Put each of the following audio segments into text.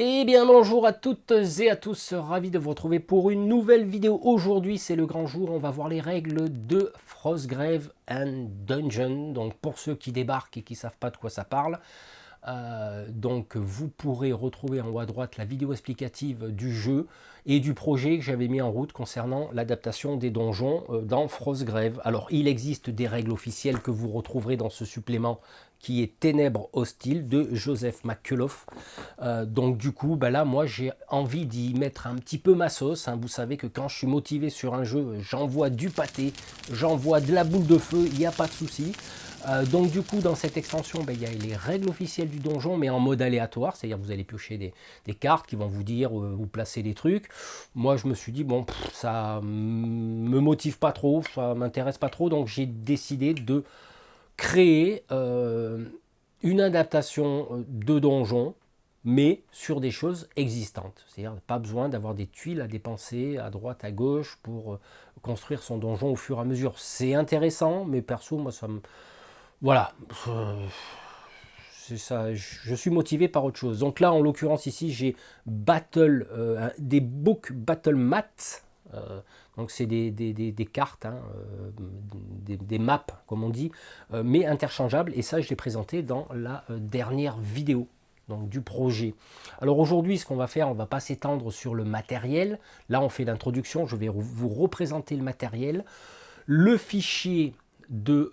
Eh bien bonjour à toutes et à tous, ravi de vous retrouver pour une nouvelle vidéo. Aujourd'hui c'est le grand jour, on va voir les règles de Frostgrave and Dungeon. Donc pour ceux qui débarquent et qui ne savent pas de quoi ça parle, donc vous pourrez retrouver en haut à droite la vidéo explicative du jeu et du projet que j'avais mis en route concernant l'adaptation des donjons dans Frostgrave. Alors il existe des règles officielles que vous retrouverez dans ce supplément qui est Ténèbres hostiles de Joseph McCullough. Donc du coup, bah là, moi, j'ai envie d'y mettre un petit peu ma sauce, hein. Vous savez que quand je suis motivé sur un jeu, j'envoie du pâté, j'envoie de la boule de feu, il n'y a pas de souci. Donc du coup, dans cette extension, bah, il y a les règles officielles du donjon, mais en mode aléatoire, c'est-à-dire vous allez piocher des cartes qui vont vous dire où placer des trucs. Moi, je me suis dit, bon, ça me motive pas trop, ça m'intéresse pas trop, donc j'ai décidé de créer une adaptation de donjon, mais sur des choses existantes. C'est-à-dire pas besoin d'avoir des tuiles à dépenser à droite, à gauche pour construire son donjon au fur et à mesure. C'est intéressant, mais perso, moi, ça me... Voilà. C'est ça, je suis motivé par autre chose. Donc là, en l'occurrence, ici, j'ai des book battle mats. Donc c'est des cartes, hein, des maps, comme on dit, mais interchangeables. Et ça, je l'ai présenté dans la dernière vidéo donc du projet. Alors aujourd'hui, ce qu'on va faire, on ne va pas s'étendre sur le matériel. Là, on fait l'introduction. Je vais vous représenter le matériel. Le fichier des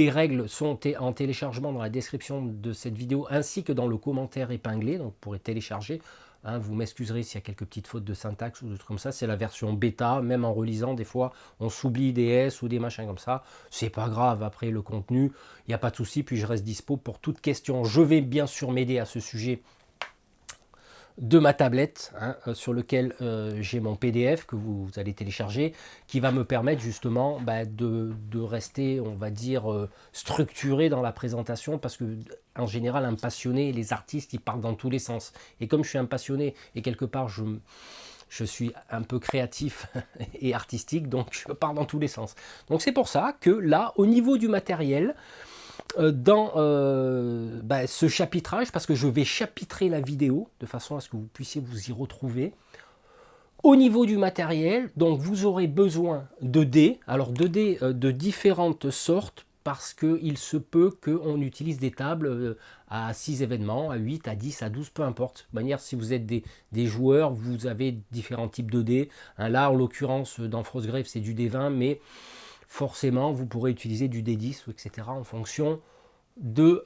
règles sont en téléchargement dans la description de cette vidéo ainsi que dans le commentaire épinglé, donc vous pourrez télécharger. Hein, vous m'excuserez s'il y a quelques petites fautes de syntaxe ou des trucs comme ça, c'est la version bêta, même en relisant, des fois on s'oublie des S ou des machins comme ça, c'est pas grave, après le contenu, il n'y a pas de souci, puis je reste dispo pour toute question. Je vais bien sûr m'aider à ce sujet de ma tablette, hein, sur lequel j'ai mon PDF que vous allez télécharger, qui va me permettre justement de rester, on va dire, structuré dans la présentation, parce que en général, un passionné, les artistes, ils partent dans tous les sens. Et comme je suis un passionné, et quelque part, je suis un peu créatif et artistique, donc je pars dans tous les sens. Donc c'est pour ça que là, au niveau du matériel, dans ce chapitrage, parce que je vais chapitrer la vidéo de façon à ce que vous puissiez vous y retrouver. Au niveau du matériel, donc vous aurez besoin de dés, alors de dés de différentes sortes, parce qu'il se peut qu'on utilise des tables à 6 événements, à 8, à 10, à 12, peu importe. De manière, si vous êtes des joueurs, vous avez différents types de dés. Hein, là, en l'occurrence, dans Frostgrave, c'est du D20, mais forcément, vous pourrez utiliser du D10, etc. en fonction de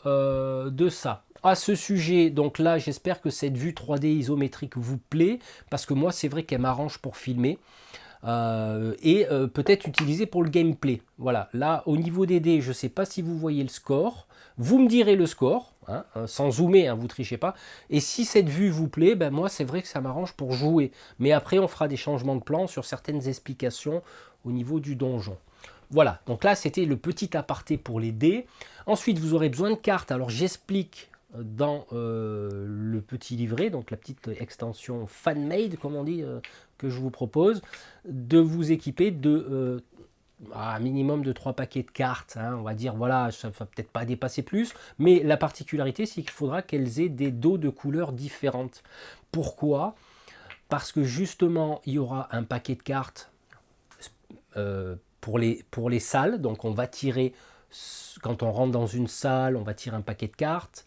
ça. À ce sujet, donc là, j'espère que cette vue 3D isométrique vous plaît, parce que moi, c'est vrai qu'elle m'arrange pour filmer. Peut-être utiliser pour le gameplay. Voilà, là, au niveau des dés, je ne sais pas si vous voyez le score. Vous me direz le score, hein, sans zoomer, hein, vous trichez pas. Et si cette vue vous plaît, ben moi, c'est vrai que ça m'arrange pour jouer. Mais après, on fera des changements de plan sur certaines explications au niveau du donjon. Voilà, donc là c'était le petit aparté pour les dés. Ensuite vous aurez besoin de cartes. Alors j'explique dans le petit livret, donc la petite extension FanMade comme on dit, que je vous propose, de vous équiper de un minimum de 3 paquets de cartes. Hein, on va dire, voilà, ça ne va peut-être pas dépasser plus, mais la particularité c'est qu'il faudra qu'elles aient des dos de couleurs différentes. Pourquoi? Parce que justement il y aura un paquet de cartes pour les salles. Donc on va tirer, quand on rentre dans une salle, on va tirer un paquet de cartes.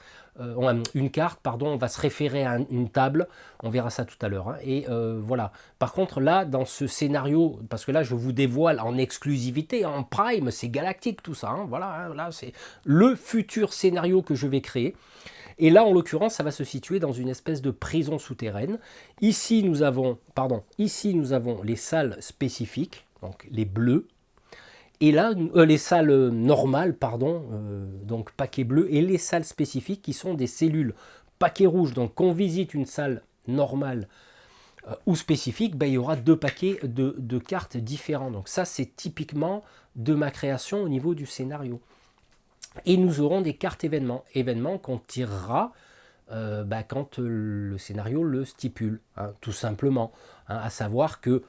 Une carte, pardon, on va se référer à une table, on verra ça tout à l'heure. Hein. Voilà. Par contre, là, dans ce scénario, parce que là, je vous dévoile en exclusivité, en prime, c'est galactique tout ça. Hein. Voilà, hein, là, c'est le futur scénario que je vais créer. Et là, en l'occurrence, ça va se situer dans une espèce de prison souterraine. Ici, nous avons les salles spécifiques, donc les bleus. Et là, les salles normales, pardon, donc paquet bleu, et les salles spécifiques qui sont des cellules paquet rouge. Donc, qu'on visite une salle normale ou spécifique, ben, il y aura deux paquets de cartes différents. Donc, ça, c'est typiquement de ma création au niveau du scénario. Et nous aurons des cartes événements qu'on tirera quand le scénario le stipule, hein, tout simplement. Hein, à savoir que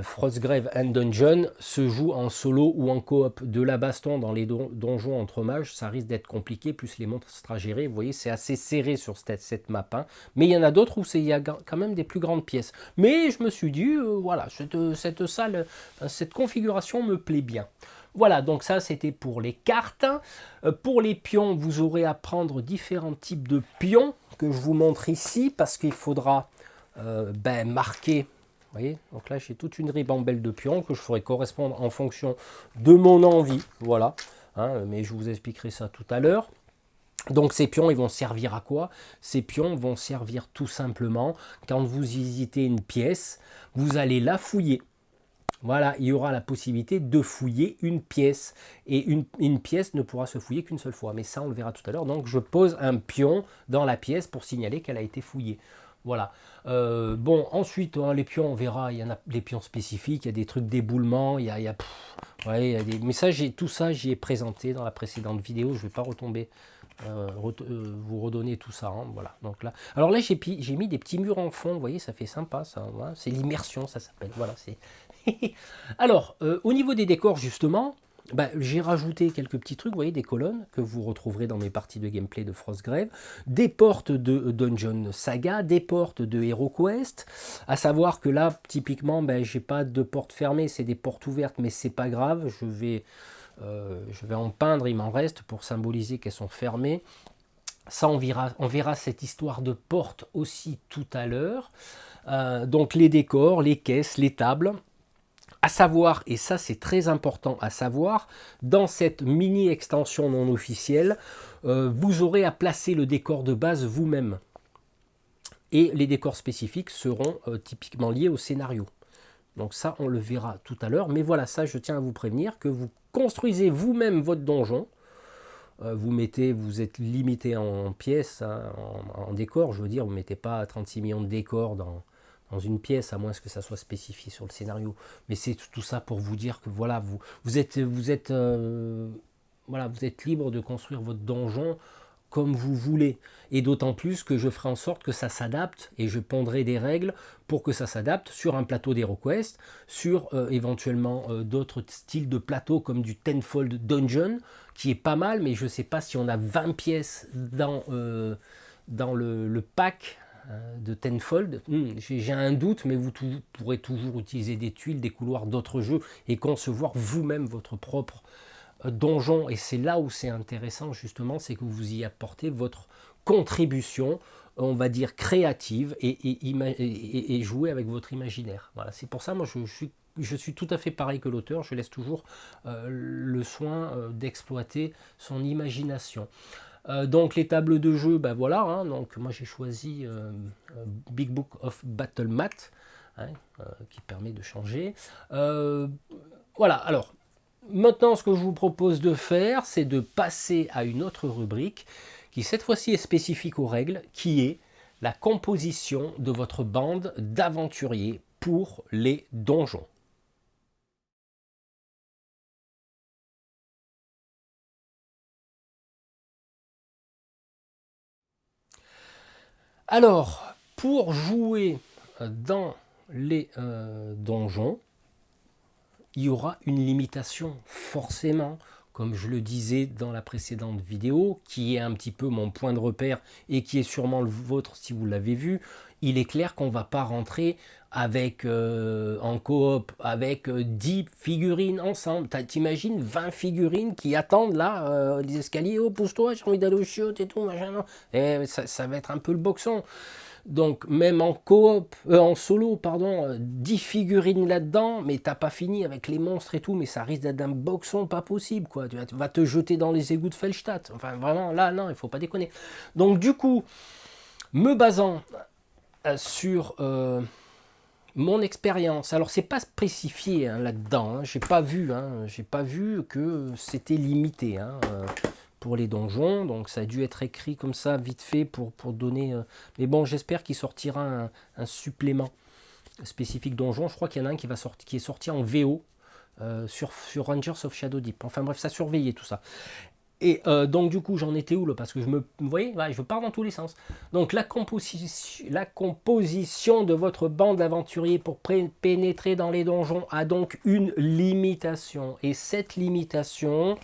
Frostgrave and Dungeon se joue en solo ou en coop. De la baston dans les donjons entre mages, ça risque d'être compliqué, plus les monstres à gérer. Vous voyez, c'est assez serré sur cette map. Hein. Mais il y en a d'autres où il y a quand même des plus grandes pièces. Mais je me suis dit, voilà, cette salle, cette configuration me plaît bien. Voilà, donc ça c'était pour les cartes. Pour les pions, vous aurez à prendre différents types de pions que je vous montre ici, parce qu'il faudra marquer. Vous voyez, donc là j'ai toute une ribambelle de pions que je ferai correspondre en fonction de mon envie, voilà, hein, mais je vous expliquerai ça tout à l'heure. Donc ces pions, ils vont servir à quoi? Ces pions vont servir tout simplement, quand vous visitez une pièce, vous allez la fouiller. Voilà, il y aura la possibilité de fouiller une pièce. Et une pièce ne pourra se fouiller qu'une seule fois. Mais ça, on le verra tout à l'heure. Donc je pose un pion dans la pièce pour signaler qu'elle a été fouillée. Voilà. Bon, ensuite, hein, les pions, on verra, il y en a des pions spécifiques, il y a des trucs d'éboulement, il y a ouais, il y a des... Mais ça, tout ça, j'y ai présenté dans la précédente vidéo, je ne vais pas retomber, vous redonner tout ça. Hein, voilà. Donc là... Alors là, j'ai mis des petits murs en fond, vous voyez, ça fait sympa, ça. Voilà. C'est l'immersion, ça s'appelle. Voilà, c'est... Alors, au niveau des décors, justement, j'ai rajouté quelques petits trucs, vous voyez, des colonnes que vous retrouverez dans mes parties de gameplay de Frostgrave, des portes de Dungeon Saga, des portes de HeroQuest, à savoir que là, typiquement, j'ai pas de portes fermées, c'est des portes ouvertes, mais c'est pas grave, je vais en peindre, il m'en reste, pour symboliser qu'elles sont fermées. Ça, on verra cette histoire de porte aussi tout à l'heure. Donc les décors, les caisses, les tables. À savoir, et ça c'est très important à savoir, dans cette mini extension non officielle, vous aurez à placer le décor de base vous-même. Et les décors spécifiques seront typiquement liés au scénario. Donc ça, on le verra tout à l'heure. Mais voilà, ça, je tiens à vous prévenir que vous construisez vous-même votre donjon. Vous êtes limité en pièces, hein, en décor, je veux dire, vous ne mettez pas 36 millions de décors dans une pièce, à moins que ça soit spécifié sur le scénario. Mais c'est tout ça pour vous dire que voilà, vous êtes libre de construire votre donjon comme vous voulez. Et d'autant plus que je ferai en sorte que ça s'adapte, et je pondrai des règles pour que ça s'adapte sur un plateau d'HeroQuest, sur éventuellement d'autres styles de plateaux comme du Tenfold Dungeon, qui est pas mal, mais je ne sais pas si on a 20 pièces dans le pack de Tenfold. J'ai un doute, mais vous pourrez toujours utiliser des tuiles, des couloirs d'autres jeux et concevoir vous-même votre propre donjon. Et c'est là où c'est intéressant justement, c'est que vous y apportez votre contribution, on va dire créative, et jouer avec votre imaginaire. Voilà, c'est pour ça, moi je suis tout à fait pareil que l'auteur, je laisse toujours le soin d'exploiter son imagination. Donc les tables de jeu, voilà, hein, donc moi j'ai choisi Big Book of Battle Mat, hein, qui permet de changer. Voilà, alors maintenant ce que je vous propose de faire, c'est de passer à une autre rubrique qui cette fois-ci est spécifique aux règles, qui est la composition de votre bande d'aventuriers pour les donjons. Alors, pour jouer dans les donjons, il y aura une limitation forcément, comme je le disais dans la précédente vidéo, qui est un petit peu mon point de repère et qui est sûrement le vôtre si vous l'avez vu. Il est clair qu'on ne va pas rentrer avec en coop avec 10 figurines ensemble. T'imagines 20 figurines qui attendent là, les escaliers, oh pousse-toi, j'ai envie d'aller au chiottes et tout, machin. Non. Et ça va être un peu le boxon. Donc même en coop, en solo, pardon, 10 figurines là-dedans, mais t'as pas fini avec les monstres et tout, mais ça risque d'être un boxon pas possible, quoi. Tu vas te jeter dans les égouts de Felstadt. Enfin vraiment, là, non, il faut pas déconner. Donc du coup, me basant sur mon expérience, alors c'est pas spécifié hein, là-dedans, hein, j'ai pas vu que c'était limité. Hein, pour les donjons, donc ça a dû être écrit comme ça vite fait pour donner mais bon, j'espère qu'il sortira un supplément spécifique donjon. Je crois qu'il y en a un qui est sorti en VO sur Rangers of Shadow Deep. Enfin bref, ça surveillait tout ça. Et donc du coup, j'en étais où là? Parce que vous voyez, ouais, je pars dans tous les sens. Donc la composition de votre bande d'aventuriers pour pénétrer dans les donjons a donc une limitation. Et cette limitation,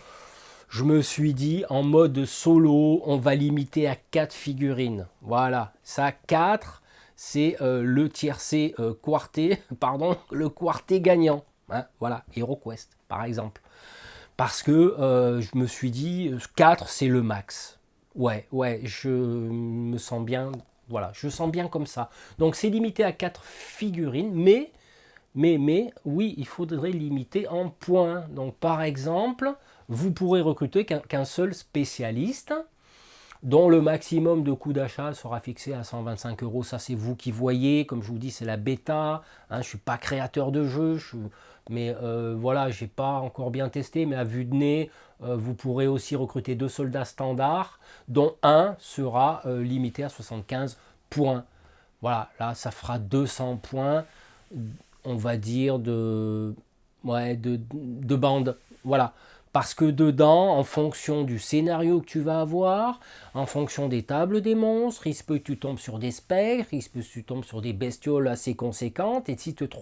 je me suis dit, en mode solo, on va limiter à 4 figurines. Voilà, ça 4, c'est le tiercé quarté, pardon, le quarté gagnant. Hein, voilà, HeroQuest par exemple. Parce que je me suis dit, 4 c'est le max. Ouais, je me sens bien, voilà, je sens bien comme ça. Donc c'est limité à 4 figurines, mais oui, il faudrait limiter en points. Donc par exemple, vous pourrez recruter qu'un seul spécialiste, dont le maximum de coût d'achat sera fixé à 125 euros. Ça, c'est vous qui voyez. Comme je vous dis, c'est la bêta. Hein, je ne suis pas créateur de jeu. Mais voilà, je n'ai pas encore bien testé. Mais à vue de nez, vous pourrez aussi recruter 2 soldats standards, dont un sera limité à 75 points. Voilà, là, ça fera 200 points, on va dire, de bande. Voilà. Parce que dedans, en fonction du scénario que tu vas avoir, en fonction des tables des monstres, il se peut que tu tombes sur des spectres, il se peut que tu tombes sur des bestioles assez conséquentes, et si tu te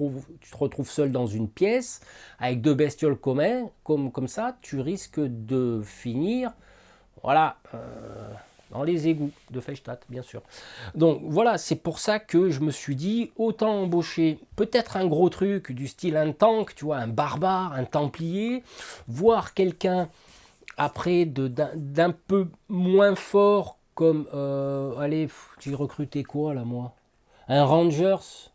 retrouves seul dans une pièce, avec 2 bestioles comme ça, tu risques de finir, voilà, dans les égouts de Feststadt, bien sûr. Donc voilà, c'est pour ça que je me suis dit, autant embaucher peut-être un gros truc du style un tank, tu vois, un barbare, un templier, voire quelqu'un après d'un peu moins fort comme, allez, j'ai recruté quoi là moi? Un Rangers.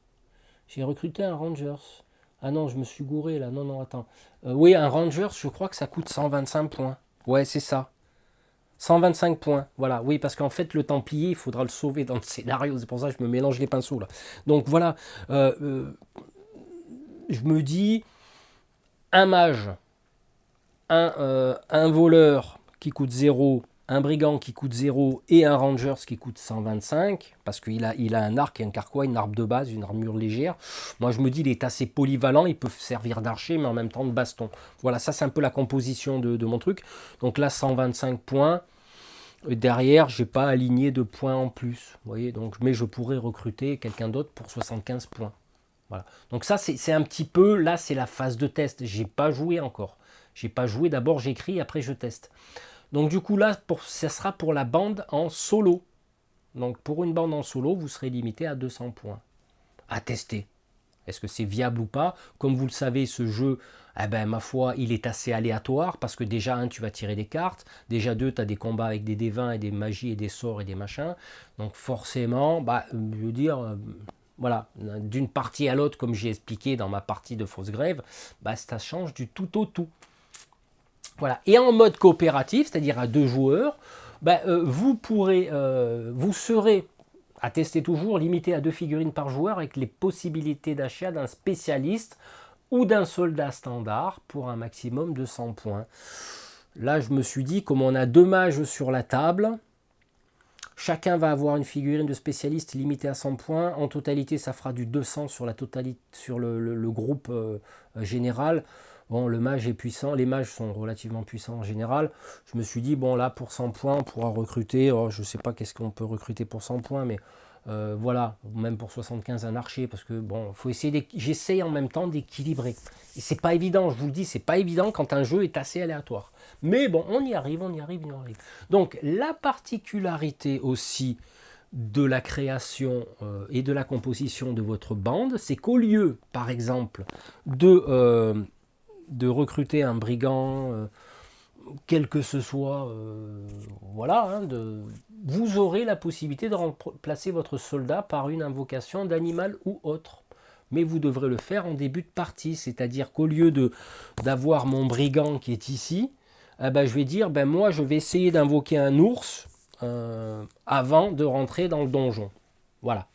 J'ai recruté un Rangers. Ah non, je me suis gouré là, non, attends. Oui, un Rangers, je crois que ça coûte 125 points. Ouais, c'est ça. 125 points, voilà, oui, parce qu'en fait, le Templier, il faudra le sauver dans le scénario, c'est pour ça que je me mélange les pinceaux, là. Donc voilà, je me dis, un mage, un voleur qui coûte 0, un brigand qui coûte 0 et un rangers qui coûte 125, parce qu'il il a un arc et un carquois, une arme de base, une armure légère. Moi, je me dis, il est assez polyvalent, il peut servir d'archer, mais en même temps de baston. Voilà, ça, c'est un peu la composition de mon truc. Donc là, 125 points. Derrière, j'ai pas aligné de points en plus. Vous voyez, donc, mais je pourrais recruter quelqu'un d'autre pour 75 points. Voilà. Donc ça, c'est un petit peu, là, c'est la phase de test. J'ai pas joué encore. J'ai pas joué, d'abord j'écris, après je teste. Donc du coup, là, ça sera pour la bande en solo. Donc pour une bande en solo, vous serez limité à 200 points. À tester. Est-ce que c'est viable ou pas? Comme vous le savez, ce jeu, eh ben, ma foi, il est assez aléatoire parce que déjà, un, tu vas tirer des cartes. Déjà, deux, tu as des combats avec des D20 et des magies et des sorts et des machins. Donc forcément, bah, je veux dire, voilà, d'une partie à l'autre, comme j'ai expliqué dans ma partie de Fausse Grève, bah, ça change du tout au tout. Voilà. Et en mode coopératif, c'est-à-dire à 2 joueurs, bah, vous serez à tester toujours, limité à 2 figurines par joueur avec les possibilités d'achat d'un spécialiste ou d'un soldat standard pour un maximum de 100 points. Là, je me suis dit, comme on a 2 mages sur la table, chacun va avoir une figurine de spécialiste limitée à 100 points. En totalité, ça fera du 200 sur la totalité, sur le groupe général. Bon, le mage est puissant, les mages sont relativement puissants en général. Je me suis dit, bon là, pour 100 points, on pourra recruter, je ne sais pas qu'est-ce qu'on peut recruter pour 100 points, mais voilà, même pour 75 un archer, parce que bon, faut essayer j'essaye en même temps d'équilibrer. Et c'est pas évident, je vous le dis, c'est pas évident quand un jeu est assez aléatoire. Mais bon, on y arrive. Donc la particularité aussi de la création et de la composition de votre bande, c'est qu'au lieu, par exemple, de recruter un brigand, quel que ce soit, voilà, hein, vous aurez la possibilité de remplacer votre soldat par une invocation d'animal ou autre. Mais vous devrez le faire en début de partie, c'est-à-dire qu'au lieu d'avoir mon brigand qui est ici, eh ben, je vais dire, ben, moi je vais essayer d'invoquer un ours avant de rentrer dans le donjon. Voilà.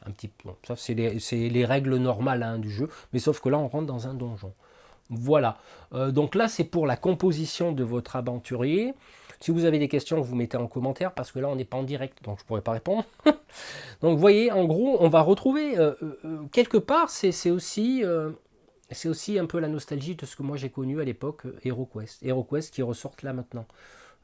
Un petit peu. Ça, c'est les règles normales hein, du jeu, mais sauf que là, on rentre dans un donjon. Voilà. Donc là, c'est pour la composition de votre aventurier. Si vous avez des questions, vous mettez en commentaire, parce que là, on n'est pas en direct, donc je ne pourrai pas répondre. Donc, vous voyez, en gros, on va retrouver, quelque part, c'est aussi un peu la nostalgie de ce que moi j'ai connu à l'époque, HeroQuest. HeroQuest qui ressortent là maintenant.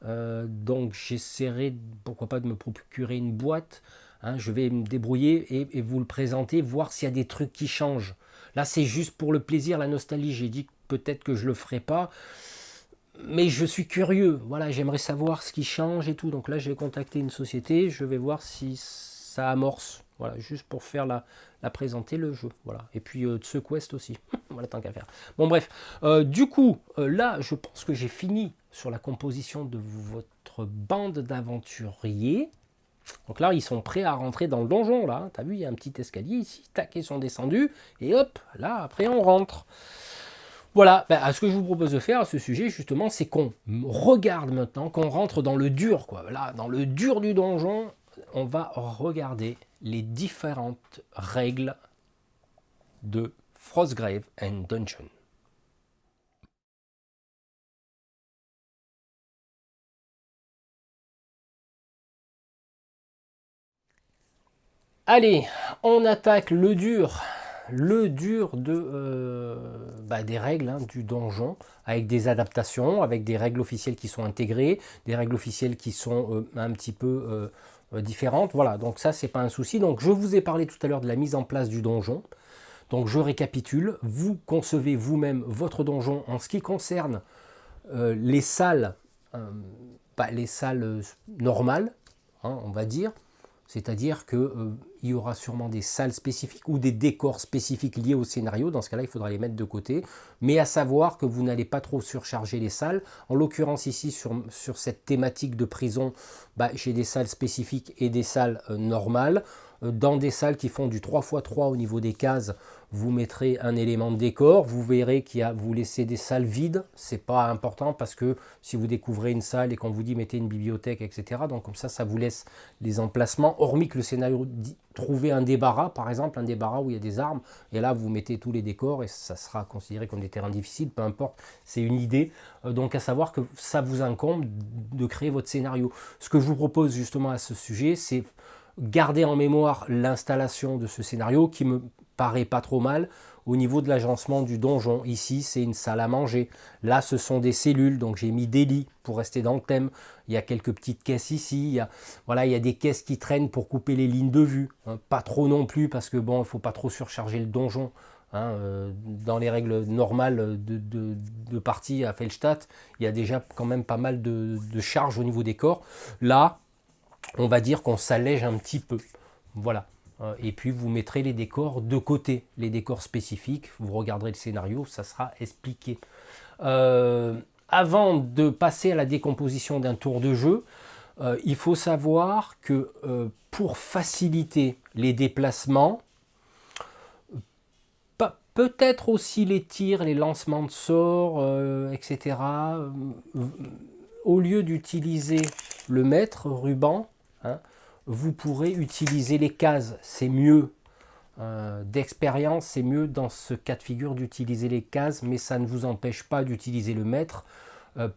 Donc j'essaierai, pourquoi pas, de me procurer une boîte. Hein, je vais me débrouiller et vous le présenter, voir s'il y a des trucs qui changent. Là, c'est juste pour le plaisir, la nostalgie. J'ai dit peut-être que je le ferai pas, mais je suis curieux. Voilà, j'aimerais savoir ce qui change et tout. Donc là, je vais contacter une société. Je vais voir si ça amorce. Voilà, juste pour faire la présenter le jeu. Voilà. Et puis ce Quest aussi. Voilà, tant qu'à faire. Bon, bref. Du coup, là, je pense que j'ai fini sur la composition de votre bande d'aventuriers. Donc là, ils sont prêts à rentrer dans le donjon. Là, t'as vu, il y a un petit escalier ici. Tac, ils sont descendus. Et hop, là, après, on rentre. Voilà, ben, ce que je vous propose de faire à ce sujet, justement, c'est qu'on regarde maintenant, qu'on rentre dans le dur, quoi. Là, dans le dur du donjon, on va regarder les différentes règles de Frostgrave and Dungeon. Allez, on attaque le dur des règles, hein, du donjon, avec des adaptations, avec des règles officielles qui sont intégrées, des règles officielles qui sont un petit peu différentes. Voilà, donc ça, c'est pas un souci. Donc je vous ai parlé tout à l'heure de la mise en place du donjon. Donc je récapitule, vous concevez vous-même votre donjon en ce qui concerne les salles, les salles normales, hein, on va dire. C'est-à-dire qu'il y aura sûrement des salles spécifiques ou des décors spécifiques liés au scénario. Dans ce cas-là, il faudra les mettre de côté. Mais à savoir que vous n'allez pas trop surcharger les salles. En l'occurrence, ici, sur cette thématique de prison, j'ai des salles spécifiques et des salles normales. Dans des salles qui font du 3x3 au niveau des cases, vous mettrez un élément de décor. Vous verrez vous laissez des salles vides. C'est pas important parce que si vous découvrez une salle et qu'on vous dit mettez une bibliothèque, etc. Donc comme ça vous laisse les emplacements. Hormis que le scénario dit trouver un débarras, par exemple, un débarras où il y a des armes. Et là, vous mettez tous les décors et ça sera considéré comme des terrains difficiles. Peu importe, c'est une idée. Donc à savoir que ça vous incombe de créer votre scénario. Ce que je vous propose justement à ce sujet, c'est garder en mémoire l'installation de ce scénario qui me paraît pas trop mal au niveau de l'agencement du donjon. Ici, c'est une salle à manger. Là, ce sont des cellules, donc j'ai mis des lits pour rester dans le thème. Il y a quelques petites caisses ici. Il y a des caisses qui traînent pour couper les lignes de vue. Hein, pas trop non plus, parce que bon, il ne faut pas trop surcharger le donjon. Hein, dans les règles normales de partie à Feldstadt, il y a déjà quand même pas mal de charges au niveau des corps. Là, on va dire qu'on s'allège un petit peu. Voilà. Et puis vous mettrez les décors de côté, les décors spécifiques. Vous regarderez le scénario, ça sera expliqué. Avant de passer à la décomposition d'un tour de jeu, il faut savoir que pour faciliter les déplacements, peut-être aussi les tirs, les lancements de sorts, etc., au lieu d'utiliser le maître ruban, hein, vous pourrez utiliser les cases, c'est mieux. D'expérience, c'est mieux dans ce cas de figure d'utiliser les cases, mais ça ne vous empêche pas d'utiliser le maître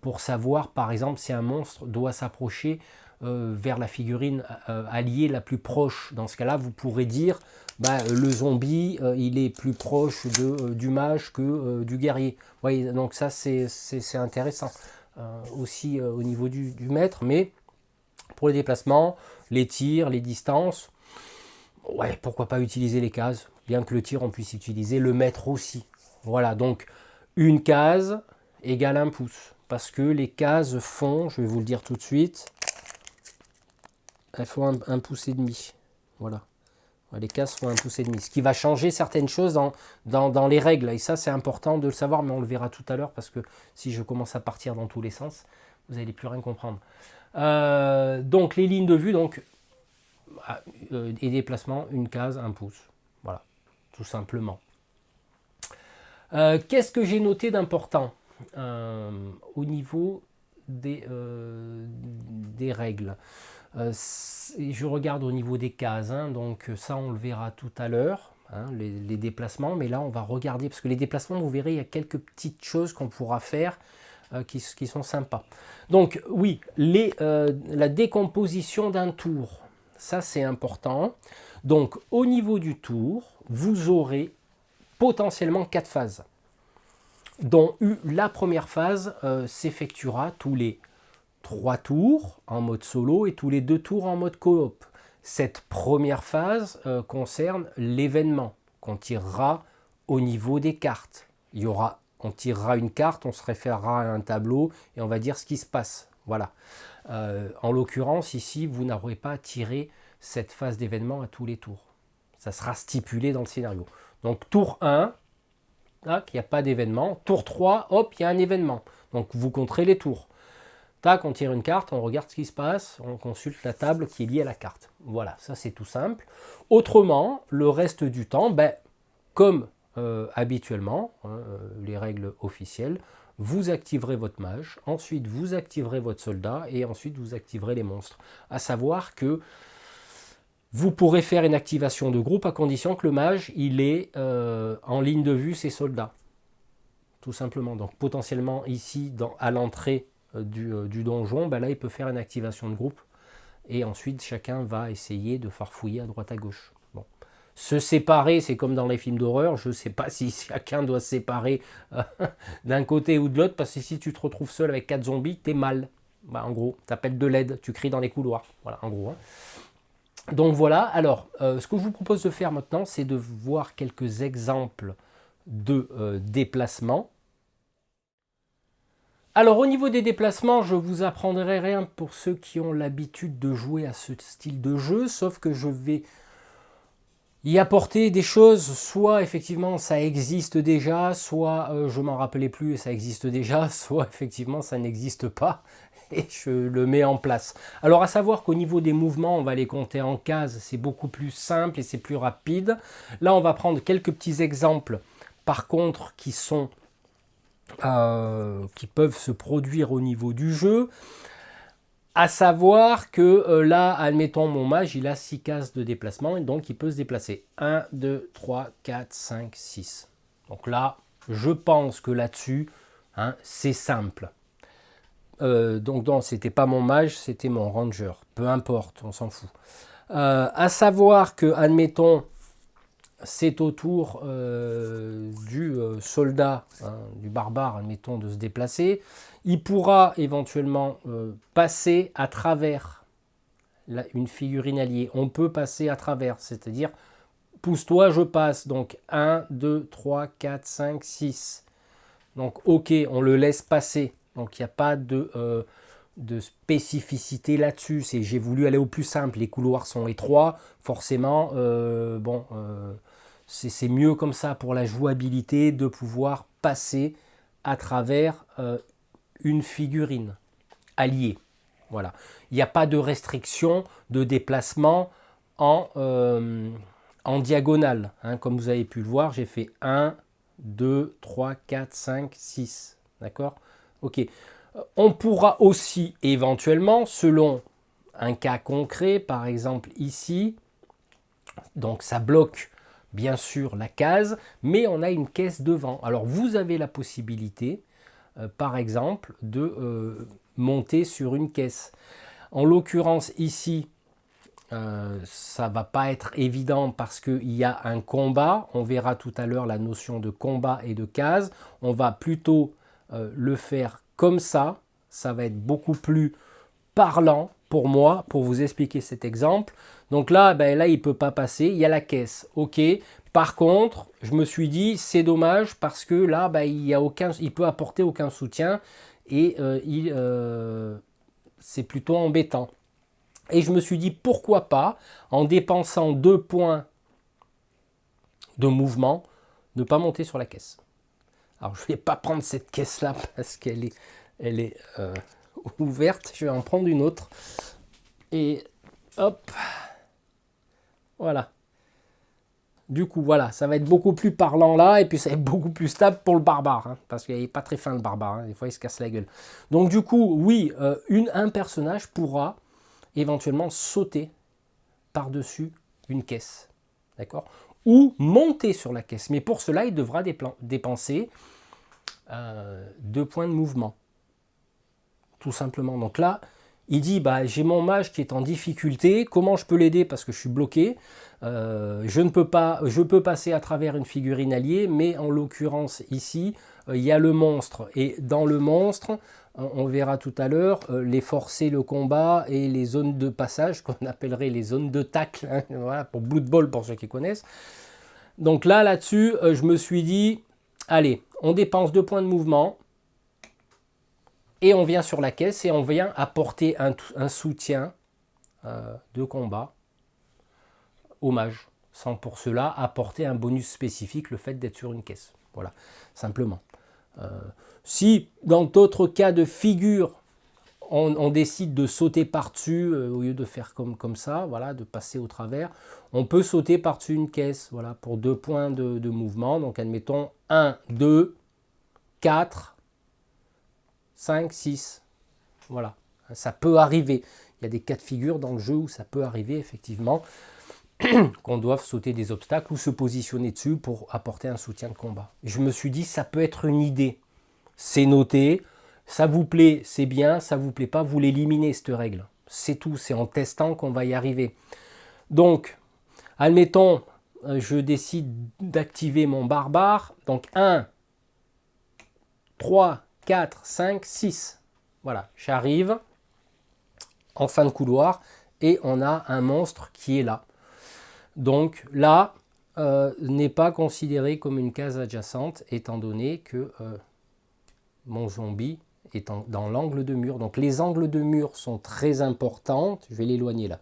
pour savoir, par exemple, si un monstre doit s'approcher vers la figurine alliée la plus proche. Dans ce cas-là, vous pourrez dire le zombie, il est plus proche du mage que du guerrier. Voyez, donc ça, c'est intéressant aussi au niveau du maître, mais pour les déplacements, les tirs, les distances, ouais, pourquoi pas utiliser les cases, bien que le tir on puisse utiliser le mètre aussi. Voilà, donc une case égale un pouce, parce que les cases font, je vais vous le dire tout de suite, elles font un pouce et demi. Voilà. Les cases font un pouce et demi, ce qui va changer certaines choses dans les règles. Et ça, c'est important de le savoir, mais on le verra tout à l'heure, parce que si je commence à partir dans tous les sens, vous n'allez plus rien comprendre. Donc les lignes de vue, donc et déplacement, une case, un pouce. Voilà, tout simplement. Qu'est-ce que j'ai noté d'important au niveau des règles? Je regarde au niveau des cases, hein, donc ça on le verra tout à l'heure, hein, les déplacements, mais là on va regarder, parce que les déplacements, vous verrez, il y a quelques petites choses qu'on pourra faire qui sont sympas. Donc oui, la décomposition d'un tour, ça c'est important. Donc au niveau du tour, vous aurez potentiellement 4 phases, dont la première phase s'effectuera tous les 3 tours en mode solo et tous les 2 tours en mode coop. Cette première phase concerne l'événement qu'on tirera au niveau des cartes. On tirera une carte, on se référera à un tableau et on va dire ce qui se passe. Voilà. En l'occurrence, ici, vous n'aurez pas tiré cette phase d'événement à tous les tours. Ça sera stipulé dans le scénario. Donc tour 1, tac, il n'y a pas d'événement. Tour 3, hop, il y a un événement. Donc vous compterez les tours. Tac, on tire une carte, on regarde ce qui se passe, on consulte la table qui est liée à la carte. Voilà, ça c'est tout simple. Autrement, le reste du temps, comme habituellement, les règles officielles, vous activerez votre mage, ensuite vous activerez votre soldat et ensuite vous activerez les monstres. À savoir que vous pourrez faire une activation de groupe à condition que le mage il ait en ligne de vue ses soldats. Tout simplement. Donc potentiellement ici, à l'entrée du donjon, là il peut faire une activation de groupe et ensuite chacun va essayer de farfouiller à droite à gauche. Bon. Se séparer, c'est comme dans les films d'horreur, je ne sais pas si chacun doit se séparer d'un côté ou de l'autre, parce que si tu te retrouves seul avec 4 zombies, t'es mal. En gros, t'appelles de l'aide, tu cries dans les couloirs. Voilà, en gros. Donc voilà, alors ce que je vous propose de faire maintenant, c'est de voir quelques exemples de déplacements. Alors au niveau des déplacements, je vous apprendrai rien pour ceux qui ont l'habitude de jouer à ce style de jeu, sauf que je vais y apporter des choses, soit effectivement ça existe déjà, soit je m'en rappelais plus et ça existe déjà, soit effectivement ça n'existe pas et je le mets en place. Alors à savoir qu'au niveau des mouvements, on va les compter en cases, c'est beaucoup plus simple et c'est plus rapide. Là on va prendre quelques petits exemples par contre qui peuvent se produire au niveau du jeu. À savoir que là, admettons, mon mage, il a 6 cases de déplacement et donc il peut se déplacer. 1, 2, 3, 4, 5, 6. Donc là, je pense que là-dessus, c'est simple. Donc non, c'était pas mon mage, c'était mon ranger. Peu importe, on s'en fout. À savoir que, admettons, c'est au tour du soldat, du barbare, admettons, de se déplacer. Il pourra éventuellement passer à travers une figurine alliée. On peut passer à travers, c'est-à-dire, pousse-toi, je passe. Donc 1, 2, 3, 4, 5, 6. Donc ok, on le laisse passer. Donc il n'y a pas de spécificité là-dessus. J'ai voulu aller au plus simple. Les couloirs sont étroits, forcément. C'est mieux comme ça pour la jouabilité de pouvoir passer à travers une figurine alliée. Voilà. Il n'y a pas de restriction de déplacement en diagonale. Comme vous avez pu le voir, j'ai fait 1, 2, 3, 4, 5, 6. D'accord ? Ok. On pourra aussi éventuellement, selon un cas concret, par exemple ici, donc ça bloque bien sûr la case, mais on a une caisse devant. Alors vous avez la possibilité, par exemple, de monter sur une caisse. En l'occurrence ici, ça va pas être évident parce qu'il y a un combat. On verra tout à l'heure la notion de combat et de case. On va plutôt le faire comme ça. Ça va être beaucoup plus parlant pour moi, pour vous expliquer cet exemple. Donc là, là il ne peut pas passer, il y a la caisse. Ok. Par contre, je me suis dit, c'est dommage parce que là, il peut apporter aucun soutien et c'est plutôt embêtant. Et je me suis dit, pourquoi pas, en dépensant 2 points de mouvement, ne pas monter sur la caisse. Alors, je ne vais pas prendre cette caisse-là parce qu'elle est ouverte. Je vais en prendre une autre. Et hop. Voilà. Du coup, voilà, ça va être beaucoup plus parlant là, et puis ça va être beaucoup plus stable pour le barbare, parce qu'il n'est pas très fin le barbare, des fois il se casse la gueule. Donc du coup, oui, un personnage pourra éventuellement sauter par-dessus une caisse, d'accord ? Ou monter sur la caisse, mais pour cela, il devra dépenser 2 points de mouvement, tout simplement. Donc là, il dit, j'ai mon mage qui est en difficulté, comment je peux l'aider parce que je suis bloqué, je peux passer à travers une figurine alliée, mais en l'occurrence ici, il y a le monstre. Et dans le monstre, on verra tout à l'heure, les forcer le combat et les zones de passage, qu'on appellerait les zones de tacle, hein, voilà, pour Blood Bowl, pour ceux qui connaissent. Donc là-dessus, je me suis dit, allez, on dépense 2 points de mouvement, et on vient sur la caisse, et on vient apporter un soutien de combat au mage, sans pour cela apporter un bonus spécifique, le fait d'être sur une caisse. Voilà, simplement. Si dans d'autres cas de figure, on décide de sauter par-dessus, au lieu de faire comme ça, voilà, de passer au travers, on peut sauter par-dessus une caisse, voilà, pour 2 points de mouvement. Donc admettons 1, 2, 4, 5, 6. Voilà, ça peut arriver. Il y a des cas de figure dans le jeu où ça peut arriver effectivement qu'on doive sauter des obstacles ou se positionner dessus pour apporter un soutien de combat. Je me suis dit, ça peut être une idée. C'est noté, ça vous plaît, c'est bien, ça vous plaît pas, vous l'éliminez cette règle. C'est tout, c'est en testant qu'on va y arriver. Donc, admettons, je décide d'activer mon barbare. Donc 1, 3, 4, 5, 6. Voilà, j'arrive en fin de couloir et on a un monstre qui est là. Donc là, n'est pas considéré comme une case adjacente, étant donné que mon zombie est dans l'angle de mur. Donc les angles de mur sont très importants, je vais l'éloigner là,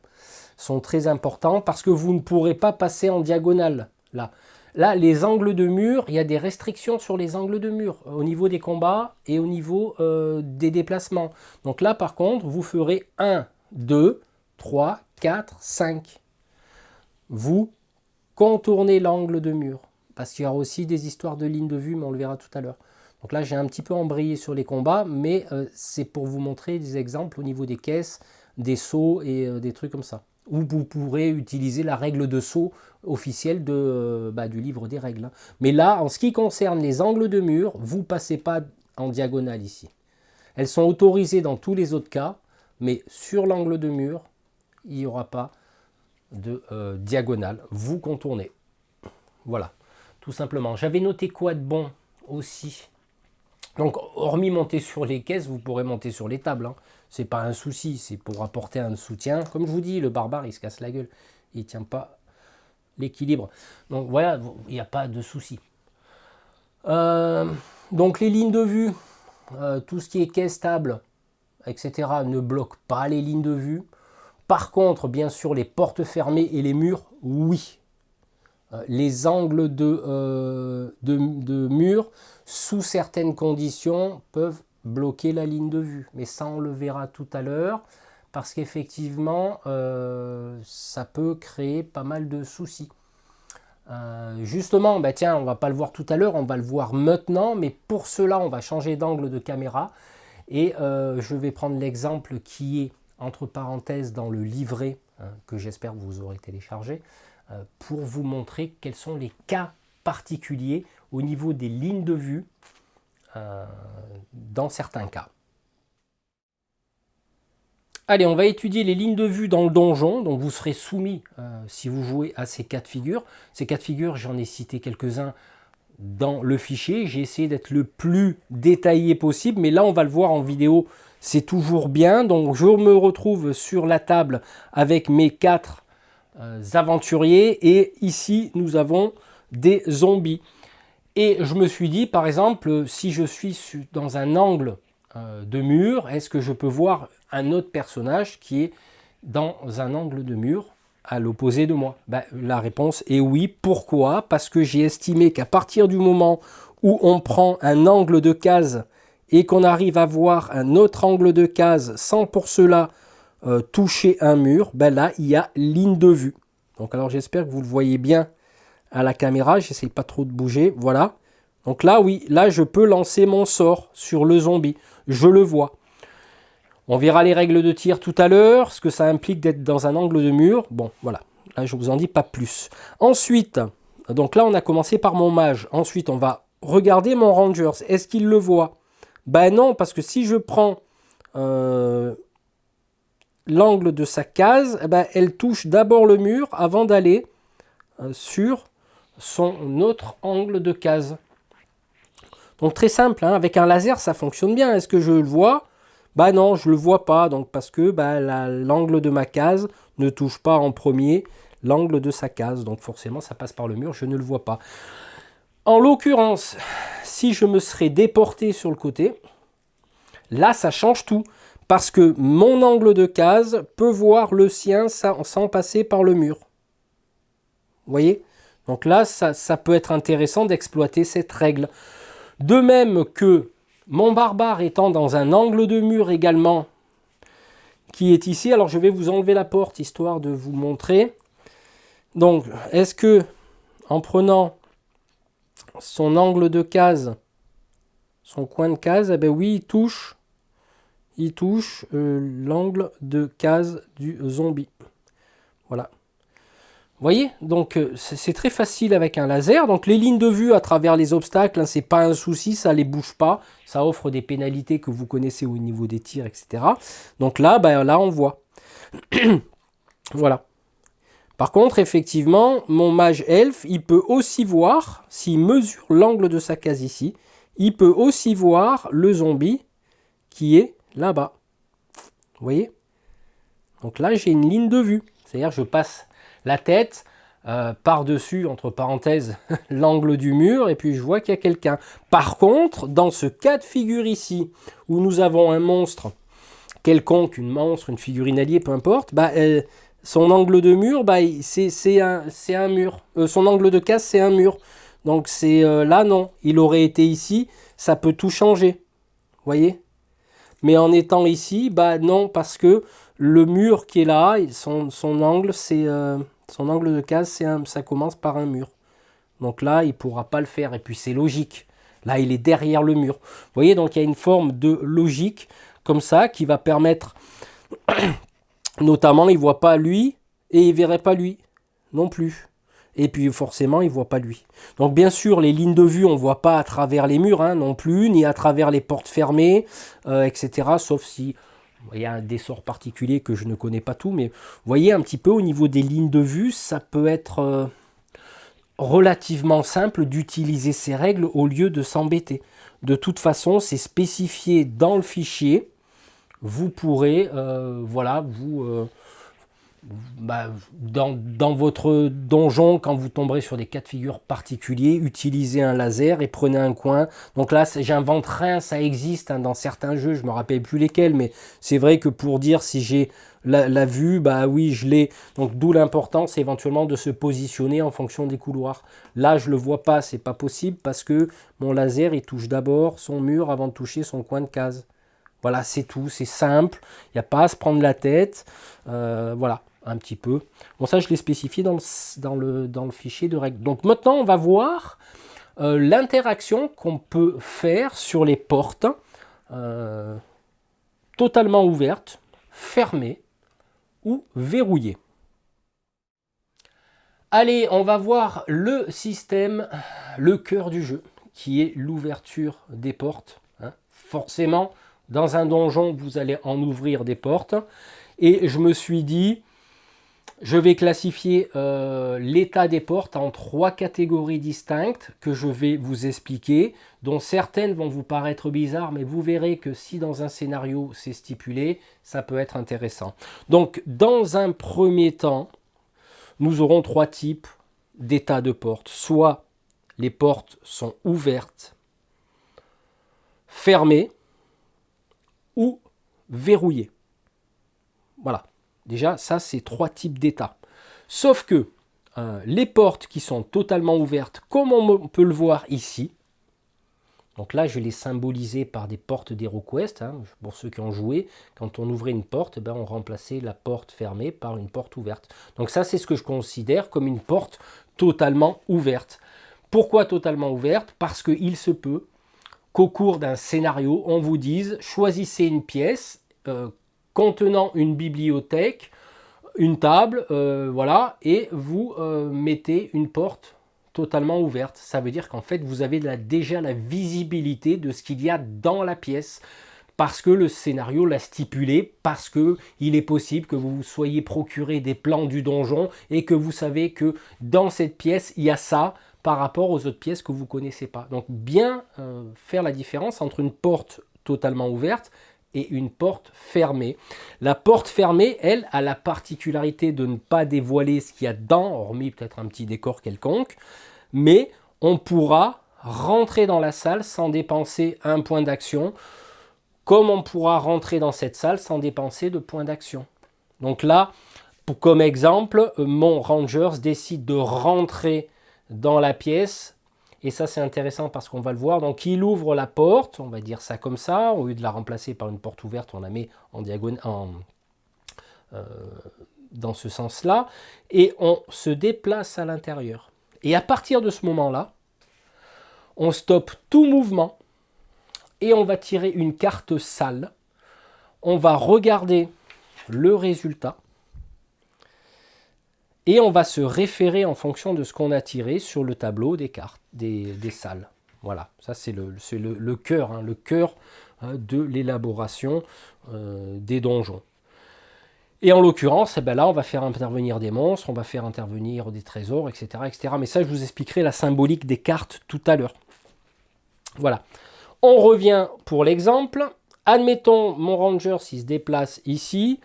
sont très importants parce que vous ne pourrez pas passer en diagonale là. Là, les angles de mur, il y a des restrictions sur les angles de mur au niveau des combats et au niveau des déplacements. Donc là, par contre, vous ferez 1, 2, 3, 4, 5. Vous contournez l'angle de mur, parce qu'il y aura aussi des histoires de ligne de vue, mais on le verra tout à l'heure. Donc là, j'ai un petit peu embrayé sur les combats, mais c'est pour vous montrer des exemples au niveau des caisses, des sauts et des trucs comme ça. Ou vous pourrez utiliser la règle de saut officielle du livre des règles. Mais là, en ce qui concerne les angles de mur, vous ne passez pas en diagonale ici. Elles sont autorisées dans tous les autres cas, mais sur l'angle de mur, il n'y aura pas de diagonale, vous contournez. Voilà, tout simplement. J'avais noté quoi de bon aussi. Donc, hormis monter sur les caisses, vous pourrez monter sur les tables. Hein. C'est pas un souci, c'est pour apporter un soutien. Comme je vous dis, le barbare, il se casse la gueule. Il tient pas l'équilibre. Donc voilà, il n'y a pas de souci. Donc les lignes de vue, tout ce qui est caisse, table, etc. ne bloque pas les lignes de vue. Par contre, bien sûr, les portes fermées et les murs, oui. Les angles de murs, sous certaines conditions, peuvent bloquer la ligne de vue. Mais ça, on le verra tout à l'heure, parce qu'effectivement, ça peut créer pas mal de soucis. Justement, tiens, on ne va pas le voir tout à l'heure, on va le voir maintenant, mais pour cela, on va changer d'angle de caméra. Et je vais prendre l'exemple qui est entre parenthèses dans le livret que j'espère que vous aurez téléchargé pour vous montrer quels sont les cas particuliers au niveau des lignes de vue dans certains cas. Allez, on va étudier les lignes de vue dans le donjon. Donc vous serez soumis si vous jouez à ces cas de figure. Ces cas de figure, j'en ai cité quelques-uns dans le fichier. J'ai essayé d'être le plus détaillé possible, mais là on va le voir en vidéo. C'est toujours bien, donc je me retrouve sur la table avec mes 4 aventuriers et ici nous avons des zombies. Et je me suis dit, par exemple, si je suis dans un angle de mur, est-ce que je peux voir un autre personnage qui est dans un angle de mur à l'opposé de moi? La réponse est oui. Pourquoi? Parce que j'ai estimé qu'à partir du moment où on prend un angle de case et qu'on arrive à voir un autre angle de case sans pour cela toucher un mur, là, il y a ligne de vue. Donc, alors, j'espère que vous le voyez bien à la caméra. J'essaie pas trop de bouger. Voilà. Donc là, oui, là, je peux lancer mon sort sur le zombie. Je le vois. On verra les règles de tir tout à l'heure, ce que ça implique d'être dans un angle de mur. Bon, voilà. Là, je vous en dis pas plus. Ensuite, donc là, on a commencé par mon mage. Ensuite, on va regarder mon rangers. Est-ce qu'il le voit? Non, parce que si je prends l'angle de sa case, elle touche d'abord le mur avant d'aller sur son autre angle de case. Donc très simple, hein, avec un laser ça fonctionne bien. Est-ce que je le vois? Bah non, je le vois pas, donc parce que bah, l'angle de ma case ne touche pas en premier l'angle de sa case, donc forcément ça passe par le mur, je ne le vois pas. En l'occurrence, si je me serais déporté sur le côté, là ça change tout, parce que mon angle de case peut voir le sien sans passer par le mur. Vous voyez? Donc là, ça peut être intéressant d'exploiter cette règle. De même que mon barbare étant dans un angle de mur également, qui est ici, alors je vais vous enlever la porte, histoire de vous montrer. Donc, est-ce que, en prenant son angle de case, son coin de case, eh bien oui, il touche l'angle de case du zombie. Voilà. Vous voyez, donc c'est très facile avec un laser. Donc les lignes de vue à travers les obstacles, hein, c'est pas un souci, ça les bouge pas. Ça offre des pénalités que vous connaissez au niveau des tirs, etc. Donc là, ben, là on voit. Voilà. Par contre, effectivement, mon mage elfe, il peut aussi voir, s'il mesure l'angle de sa case ici, il peut aussi voir le zombie qui est là-bas. Vous voyez? Donc là, j'ai une ligne de vue. C'est-à-dire, je passe la tête par-dessus, entre parenthèses, l'angle du mur, et puis je vois qu'il y a quelqu'un. Par contre, dans ce cas de figure ici, où nous avons un monstre quelconque, une monstre, une figurine alliée, peu importe, bah, son angle de mur, bah, c'est un mur. Son angle de case, c'est un mur. Donc c'est là, non. Il aurait été ici, ça peut tout changer. Vous voyez? Mais en étant ici, bah non, parce que le mur qui est là, son angle, son angle de case, ça commence par un mur. Donc là, il ne pourra pas le faire. Et puis c'est logique. Là, il est derrière le mur. Vous voyez, donc il y a une forme de logique comme ça qui va permettre, notamment, il ne voit pas lui et il ne verrait pas lui non plus. Et puis forcément, il ne voit pas lui. Donc bien sûr, les lignes de vue, on ne voit pas à travers les murs hein, non plus, ni à travers les portes fermées, etc. Sauf si il y a des sorts particuliers que je ne connais pas tout. Mais vous voyez un petit peu au niveau des lignes de vue, ça peut être relativement simple d'utiliser ces règles au lieu de s'embêter. De toute façon, c'est spécifié dans le fichier. Vous pourrez, voilà, dans votre donjon, quand vous tomberez sur des cas de figure particuliers, utilisez un laser et prenez un coin. Donc là, j'invente rien, ça existe hein, dans certains jeux, je ne me rappelle plus lesquels, mais c'est vrai que pour dire si j'ai la vue, bah oui, je l'ai. Donc d'où l'importance éventuellement de se positionner en fonction des couloirs. Là, je ne le vois pas, c'est pas possible parce que mon laser, il touche d'abord son mur avant de toucher son coin de case. Voilà, c'est tout, c'est simple, il n'y a pas à se prendre la tête. Voilà, un petit peu. Bon, ça, je l'ai spécifié dans le fichier de règles. Donc maintenant, on va voir l'interaction qu'on peut faire sur les portes totalement ouvertes, fermées ou verrouillées. Allez, on va voir le système, le cœur du jeu, qui est l'ouverture des portes. Hein. Forcément, dans un donjon, vous allez en ouvrir des portes. Et je me suis dit, je vais classifier l'état des portes en 3 catégories distinctes que je vais vous expliquer, dont certaines vont vous paraître bizarres, mais vous verrez que si dans un scénario c'est stipulé, ça peut être intéressant. Donc, dans un premier temps, nous aurons 3 types d'état de porte. Soit les portes sont ouvertes, fermées, ou verrouillé. Voilà. Déjà, ça, c'est 3 types d'états. Sauf que les portes qui sont totalement ouvertes, comme on peut le voir ici, donc là, je l'ai symbolisé par des portes d'HeroQuest. Hein, pour ceux qui ont joué, quand on ouvrait une porte, on remplaçait la porte fermée par une porte ouverte. Donc ça, c'est ce que je considère comme une porte totalement ouverte. Pourquoi totalement ouverte? Parce qu'il se peut qu'au cours d'un scénario, on vous dise, choisissez une pièce contenant une bibliothèque, une table, voilà, et vous mettez une porte totalement ouverte. Ça veut dire qu'en fait, vous avez déjà la visibilité de ce qu'il y a dans la pièce, parce que le scénario l'a stipulé, parce qu'il est possible que vous soyez procuré des plans du donjon, et que vous savez que dans cette pièce, il y a ça, par rapport aux autres pièces que vous ne connaissez pas. Donc bien faire la différence entre une porte totalement ouverte et une porte fermée. La porte fermée, elle, a la particularité de ne pas dévoiler ce qu'il y a dedans, hormis peut-être un petit décor quelconque, mais on pourra rentrer dans la salle sans dépenser un point d'action, comme on pourra rentrer dans cette salle sans dépenser de points d'action. Donc là, comme exemple, mon Rangers décide de rentrer dans la pièce. Et ça, c'est intéressant parce qu'on va le voir. Donc, il ouvre la porte, on va dire ça comme ça. Au lieu de la remplacer par une porte ouverte, on la met en diagonale, dans ce sens-là. Et on se déplace à l'intérieur. Et à partir de ce moment-là, on stoppe tout mouvement. Et on va tirer une carte salle. On va regarder le résultat. Et on va se référer en fonction de ce qu'on a tiré sur le tableau des cartes, des salles. Voilà, ça c'est le cœur, hein, le cœur de l'élaboration des donjons. Et en l'occurrence, eh ben là, on va faire intervenir des monstres, on va faire intervenir des trésors, etc., etc. Mais ça, je vous expliquerai la symbolique des cartes tout à l'heure. Voilà. On revient pour l'exemple. Admettons, mon Ranger, s'il se déplace ici.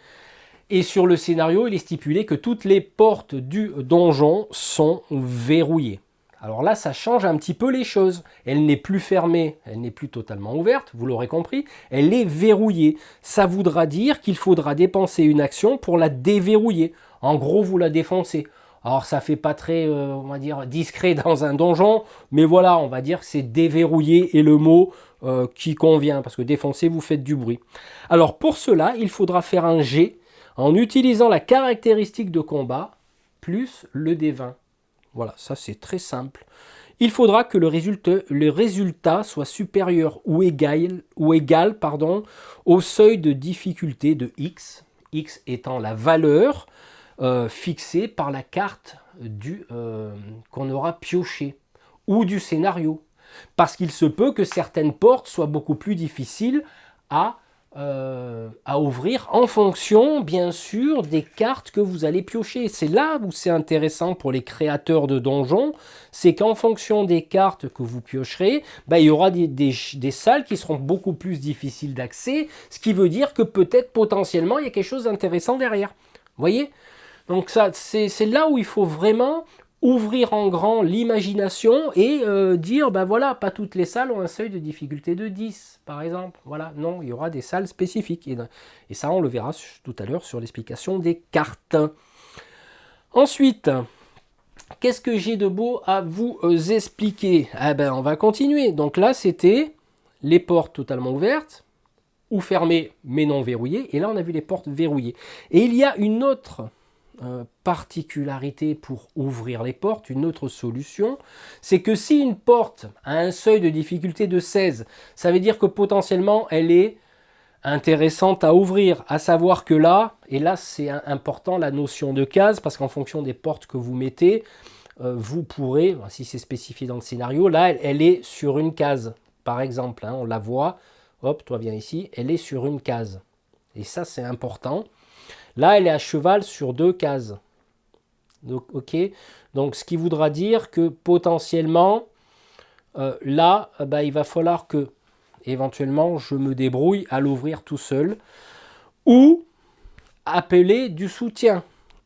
Et sur le scénario, il est stipulé que toutes les portes du donjon sont verrouillées. Alors là, ça change un petit peu les choses. Elle n'est plus fermée, elle n'est plus totalement ouverte, vous l'aurez compris. Elle est verrouillée. Ça voudra dire qu'il faudra dépenser une action pour la déverrouiller. En gros, vous la défoncez. Alors ça fait pas très, on va dire, discret dans un donjon, mais voilà, on va dire que c'est déverrouiller et le mot qui convient, parce que défoncer, vous faites du bruit. Alors pour cela, il faudra faire un jet en utilisant la caractéristique de combat plus le D20. Voilà, ça c'est très simple. Il faudra que le résultat soit supérieur ou égal au seuil de difficulté de X, X étant la valeur fixée par la carte qu'on aura piochée ou du scénario. Parce qu'il se peut que certaines portes soient beaucoup plus difficiles à ouvrir en fonction, bien sûr, des cartes que vous allez piocher. C'est là où c'est intéressant pour les créateurs de donjons, c'est qu'en fonction des cartes que vous piocherez, il y aura des salles qui seront beaucoup plus difficiles d'accès, ce qui veut dire que peut-être potentiellement il y a quelque chose d'intéressant derrière. Vous voyez? Donc ça, c'est là où il faut vraiment ouvrir en grand l'imagination et dire, voilà, pas toutes les salles ont un seuil de difficulté de 10, par exemple. Voilà, non, il y aura des salles spécifiques. Et ça, on le verra tout à l'heure sur l'explication des cartes. Ensuite, qu'est-ce que j'ai de beau à vous expliquer? On va continuer. Donc là, c'était les portes totalement ouvertes, ou fermées, mais non verrouillées. Et là, on a vu les portes verrouillées. Et il y a une autre particularité pour ouvrir les portes, une autre solution, c'est que si une porte a un seuil de difficulté de 16, ça veut dire que potentiellement elle est intéressante à ouvrir, à savoir que là, et là c'est important la notion de case, parce qu'en fonction des portes que vous mettez, vous pourrez, si c'est spécifié dans le scénario, là elle est sur une case, par exemple, on la voit, hop, toi viens ici, elle est sur une case, et ça c'est important. Là, elle est à cheval sur 2 cases. Donc, ok. Donc, ce qui voudra dire que potentiellement, là, il va falloir que, éventuellement, je me débrouille à l'ouvrir tout seul. Ou appeler du soutien.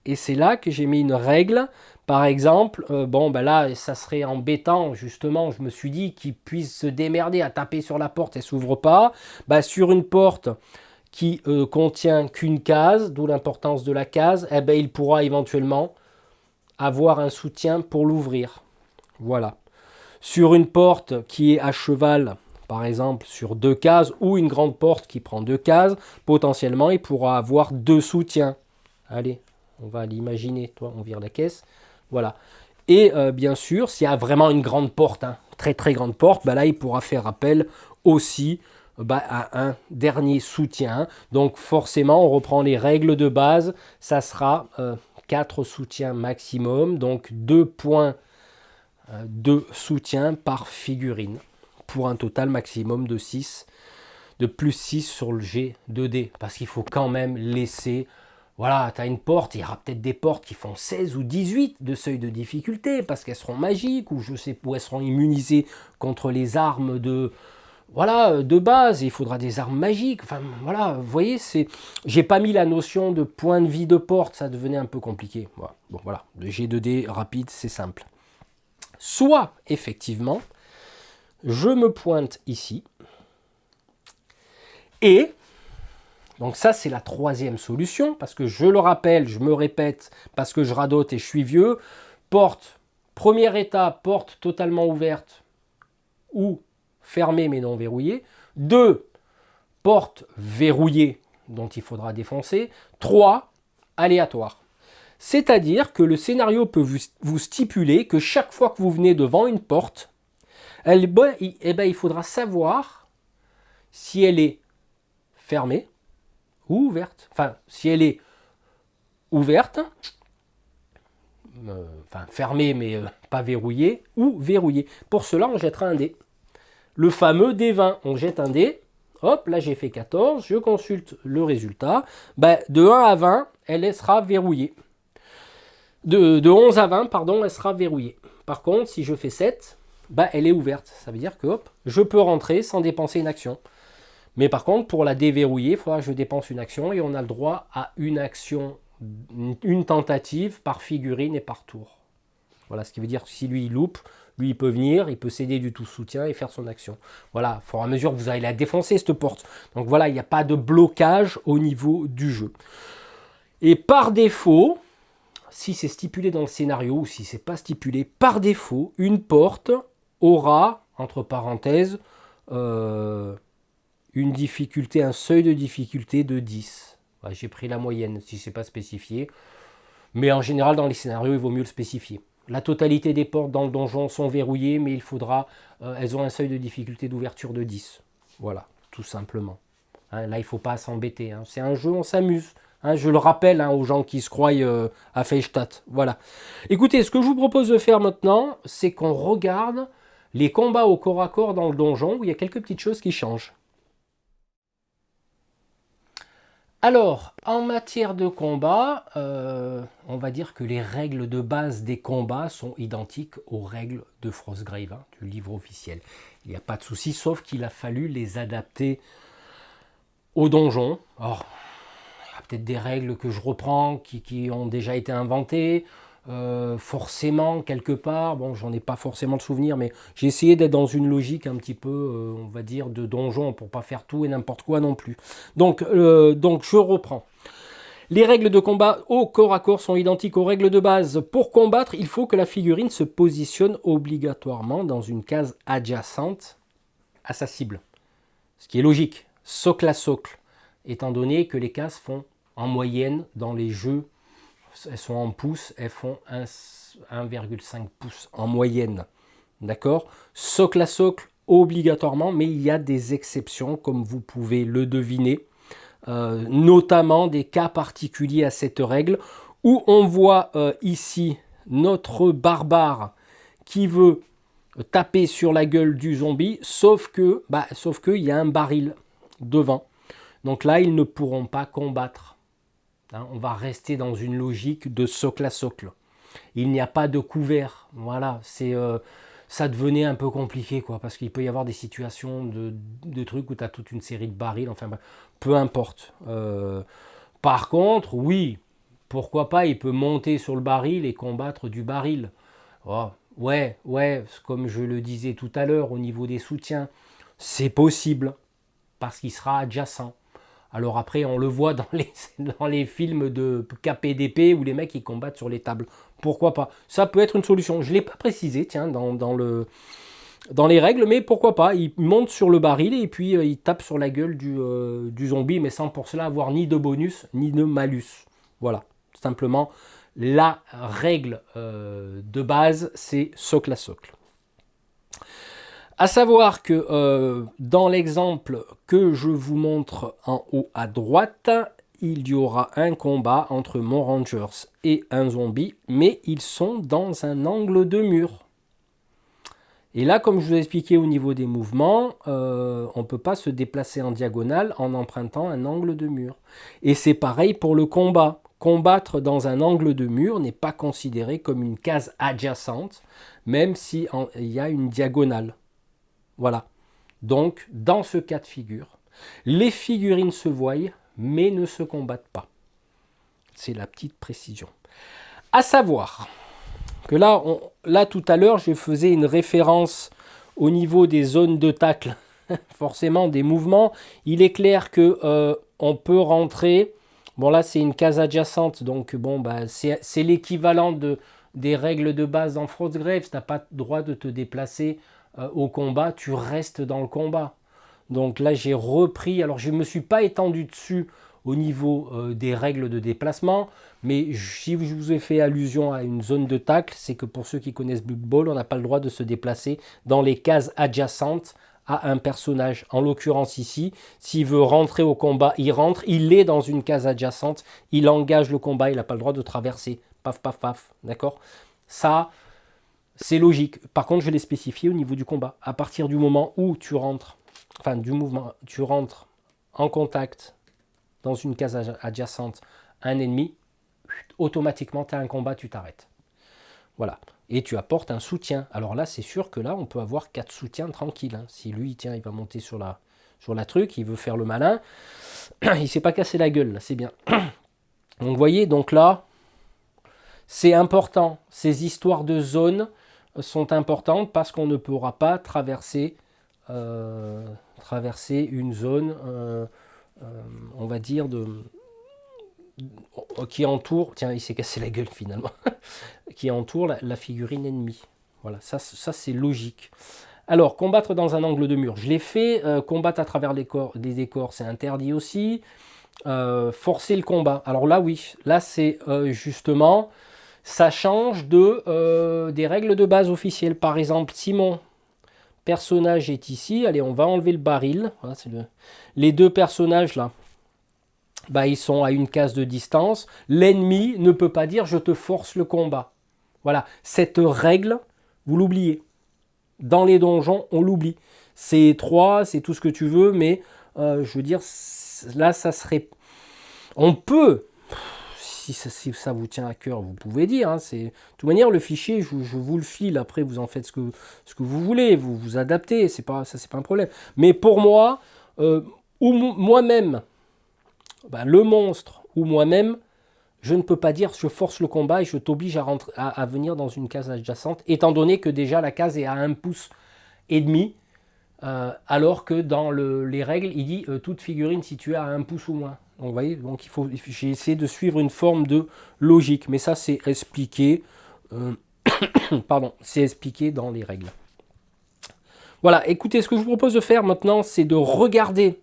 Et c'est là que j'ai mis une règle. Par exemple, là, ça serait embêtant, justement, je me suis dit qu'il puisse se démerder à taper sur la porte et ne s'ouvre pas. Sur une porte qui contient qu'une case, d'où l'importance de la case, il pourra éventuellement avoir un soutien pour l'ouvrir. Voilà. Sur une porte qui est à cheval, par exemple sur 2 cases, ou une grande porte qui prend 2 cases, potentiellement il pourra avoir 2 soutiens. Allez, on va l'imaginer, toi, on vire la caisse. Voilà. Et bien sûr, s'il y a vraiment une grande porte, très très grande porte, là il pourra faire appel aussi à un dernier soutien. Donc forcément, on reprend les règles de base. Ça sera 4 soutiens maximum. Donc 2 points de soutien par figurine. Pour un total maximum de 6. De plus 6 sur le G2D. Parce qu'il faut quand même laisser Voilà, tu as une porte, il y aura peut-être des portes qui font 16 ou 18 de seuil de difficulté parce qu'elles seront magiques ou je sais où elles seront immunisées contre les armes de, voilà, de base. Il faudra des armes magiques. Enfin, voilà, vous voyez, j'ai pas mis la notion de point de vie de porte, ça devenait un peu compliqué. Voilà. Bon, voilà, le G2D rapide, c'est simple. Soit, effectivement, je me pointe ici et donc ça, c'est la troisième solution, parce que je le rappelle, je me répète, parce que je radote et je suis vieux. Porte, première étape, porte totalement ouverte ou fermée mais non verrouillée. 2, porte verrouillée dont il faudra défoncer. 3, aléatoire. C'est-à-dire que le scénario peut vous stipuler que chaque fois que vous venez devant une porte, il faudra savoir si elle est fermée ou ouverte. Enfin, si elle est ouverte, enfin fermée mais pas verrouillée, ou verrouillée. Pour cela, on jettera un dé. Le fameux D20, on jette un dé. Hop, là j'ai fait 14, je consulte le résultat. Ben, de 1 à 20, elle sera verrouillée. De 11 à 20, pardon, elle sera verrouillée. Par contre, si je fais 7, ben, elle est ouverte. Ça veut dire que hop, je peux rentrer sans dépenser une action. Mais par contre, pour la déverrouiller, il faudra que je dépense une action et on a le droit à une action, une tentative par figurine et par tour. Voilà, ce qui veut dire que si lui il loupe, lui il peut venir, il peut céder du tout soutien et faire son action. Voilà, il faudra à mesure que vous allez la défoncer cette porte. Donc voilà, il n'y a pas de blocage au niveau du jeu. Et par défaut, si c'est stipulé dans le scénario ou si c'est pas stipulé, par défaut, une porte aura, entre parenthèses, une difficulté, un seuil de difficulté de 10. Ouais, j'ai pris la moyenne si c'est pas spécifié. Mais en général, dans les scénarios, il vaut mieux le spécifier. La totalité des portes dans le donjon sont verrouillées, mais il faudra, elles ont un seuil de difficulté d'ouverture de 10. Voilà, tout simplement. Hein, là, il ne faut pas s'embêter. Hein. C'est un jeu, on s'amuse. Hein, je le rappelle aux gens qui se croient à Feistatt. Voilà. Écoutez, ce que je vous propose de faire maintenant, c'est qu'on regarde les combats au corps à corps dans le donjon, où il y a quelques petites choses qui changent. Alors, en matière de combat, on va dire que les règles de base des combats sont identiques aux règles de Frostgrave, hein, du livre officiel. Il n'y a pas de souci, sauf qu'il a fallu les adapter au donjon. Alors, il y a peut-être des règles que je reprends qui ont déjà été inventées. Forcément, quelque part, bon, j'en ai pas forcément de souvenir, mais j'ai essayé d'être dans une logique un petit peu, on va dire, de donjon pour pas faire tout et n'importe quoi non plus. Donc je reprends. Les règles de combat au corps à corps sont identiques aux règles de base. Pour combattre, il faut que la figurine se positionne obligatoirement dans une case adjacente à sa cible. Ce qui est logique, socle à socle, étant donné que les cases font en moyenne dans les jeux, elles sont en pouces, elles font 1,5 pouces en moyenne. D'accord? Socle à socle, obligatoirement, mais il y a des exceptions, comme vous pouvez le deviner, notamment des cas particuliers à cette règle, où on voit ici notre barbare qui veut taper sur la gueule du zombie, sauf que il y a un baril devant. Donc là, ils ne pourront pas combattre. Hein, on va rester dans une logique de socle à socle. Il n'y a pas de couvert. Voilà, ça devenait un peu compliqué, quoi, parce qu'il peut y avoir des situations de trucs où tu as toute une série de barils, enfin, peu importe. Par contre, oui, pourquoi pas, il peut monter sur le baril et combattre du baril. Oh, ouais, comme je le disais tout à l'heure, au niveau des soutiens, c'est possible, parce qu'il sera adjacent. Alors après, on le voit dans les films de KPDP où les mecs ils combattent sur les tables. Pourquoi pas? Ça peut être une solution. Je ne l'ai pas précisé, tiens, dans les règles, mais pourquoi pas? Il monte sur le baril et puis il tape sur la gueule du zombie, mais sans pour cela avoir ni de bonus ni de malus. Voilà, simplement, la règle de base, c'est socle à socle. À savoir que dans l'exemple que je vous montre en haut à droite, il y aura un combat entre mon Rangers et un zombie, mais ils sont dans un angle de mur. Et là, comme je vous ai expliqué au niveau des mouvements, on ne peut pas se déplacer en diagonale en empruntant un angle de mur. Et c'est pareil pour le combat. combattre dans un angle de mur n'est pas considéré comme une case adjacente, même si il y a une diagonale. Voilà. Donc, dans ce cas de figure, les figurines se voient, mais ne se combattent pas. C'est la petite précision. À savoir que là tout à l'heure, je faisais une référence au niveau des zones de tacle, forcément des mouvements. Il est clair que on peut rentrer. Bon, là, c'est une case adjacente, donc bon, bah, c'est l'équivalent des règles de base dans Frostgrave. Tu n'as pas le droit de te déplacer au combat, tu restes dans le combat. Donc là, j'ai repris. Alors, je ne me suis pas étendu dessus au niveau des règles de déplacement, mais si je vous ai fait allusion à une zone de tacle, c'est que pour ceux qui connaissent Blood Bowl, on n'a pas le droit de se déplacer dans les cases adjacentes à un personnage. En l'occurrence ici, s'il veut rentrer au combat, il rentre, il est dans une case adjacente, il engage le combat, il n'a pas le droit de traverser. Paf, paf, paf, d'accord? Ça, c'est logique. Par contre, je l'ai spécifié au niveau du combat. À partir du moment où tu rentres, enfin du mouvement, tu rentres en contact dans une case adjacente à un ennemi, automatiquement, tu as un combat, tu t'arrêtes. Voilà. Et tu apportes un soutien. Alors là, c'est sûr que là, on peut avoir 4 soutiens tranquilles. Hein. Si lui, tiens, il va monter sur la truc, il veut faire le malin, il ne s'est pas cassé la gueule, là, c'est bien. Donc, vous voyez, donc là, c'est important. Ces histoires de zone sont importantes parce qu'on ne pourra pas traverser une zone, on va dire, qui entoure, tiens, il s'est cassé la gueule finalement, qui entoure la figurine ennemie. Voilà, ça c'est logique. Alors, combattre dans un angle de mur, je l'ai fait. Combattre à travers les décors, c'est interdit aussi. Forcer le combat. Alors là, oui, là c'est justement, ça change des règles de base officielles. Par exemple, si mon personnage est ici, allez, on va enlever le baril. Voilà, les deux personnages là, bah, ils sont à une case de distance. L'ennemi ne peut pas dire je te force le combat. Voilà, cette règle, vous l'oubliez. Dans les donjons, on l'oublie. C'est 3, c'est tout ce que tu veux, mais je veux dire, là, ça serait... On peut, si ça vous tient à cœur, vous pouvez dire. Hein, de toute manière, le fichier, je vous le file. Après, vous en faites ce que vous voulez. Vous vous adaptez. C'est pas un problème. Mais pour moi, ou moi-même, ben, le monstre ou moi-même, je ne peux pas dire je force le combat et je t'oblige à venir dans une case adjacente, étant donné que déjà la case est à 1,5 pouce, alors que dans les règles, il dit toute figurine située à 1 pouce ou moins. Donc, vous voyez, donc j'ai essayé de suivre une forme de logique, mais ça c'est expliqué, pardon, c'est expliqué dans les règles. Voilà, écoutez, ce que je vous propose de faire maintenant, c'est de regarder,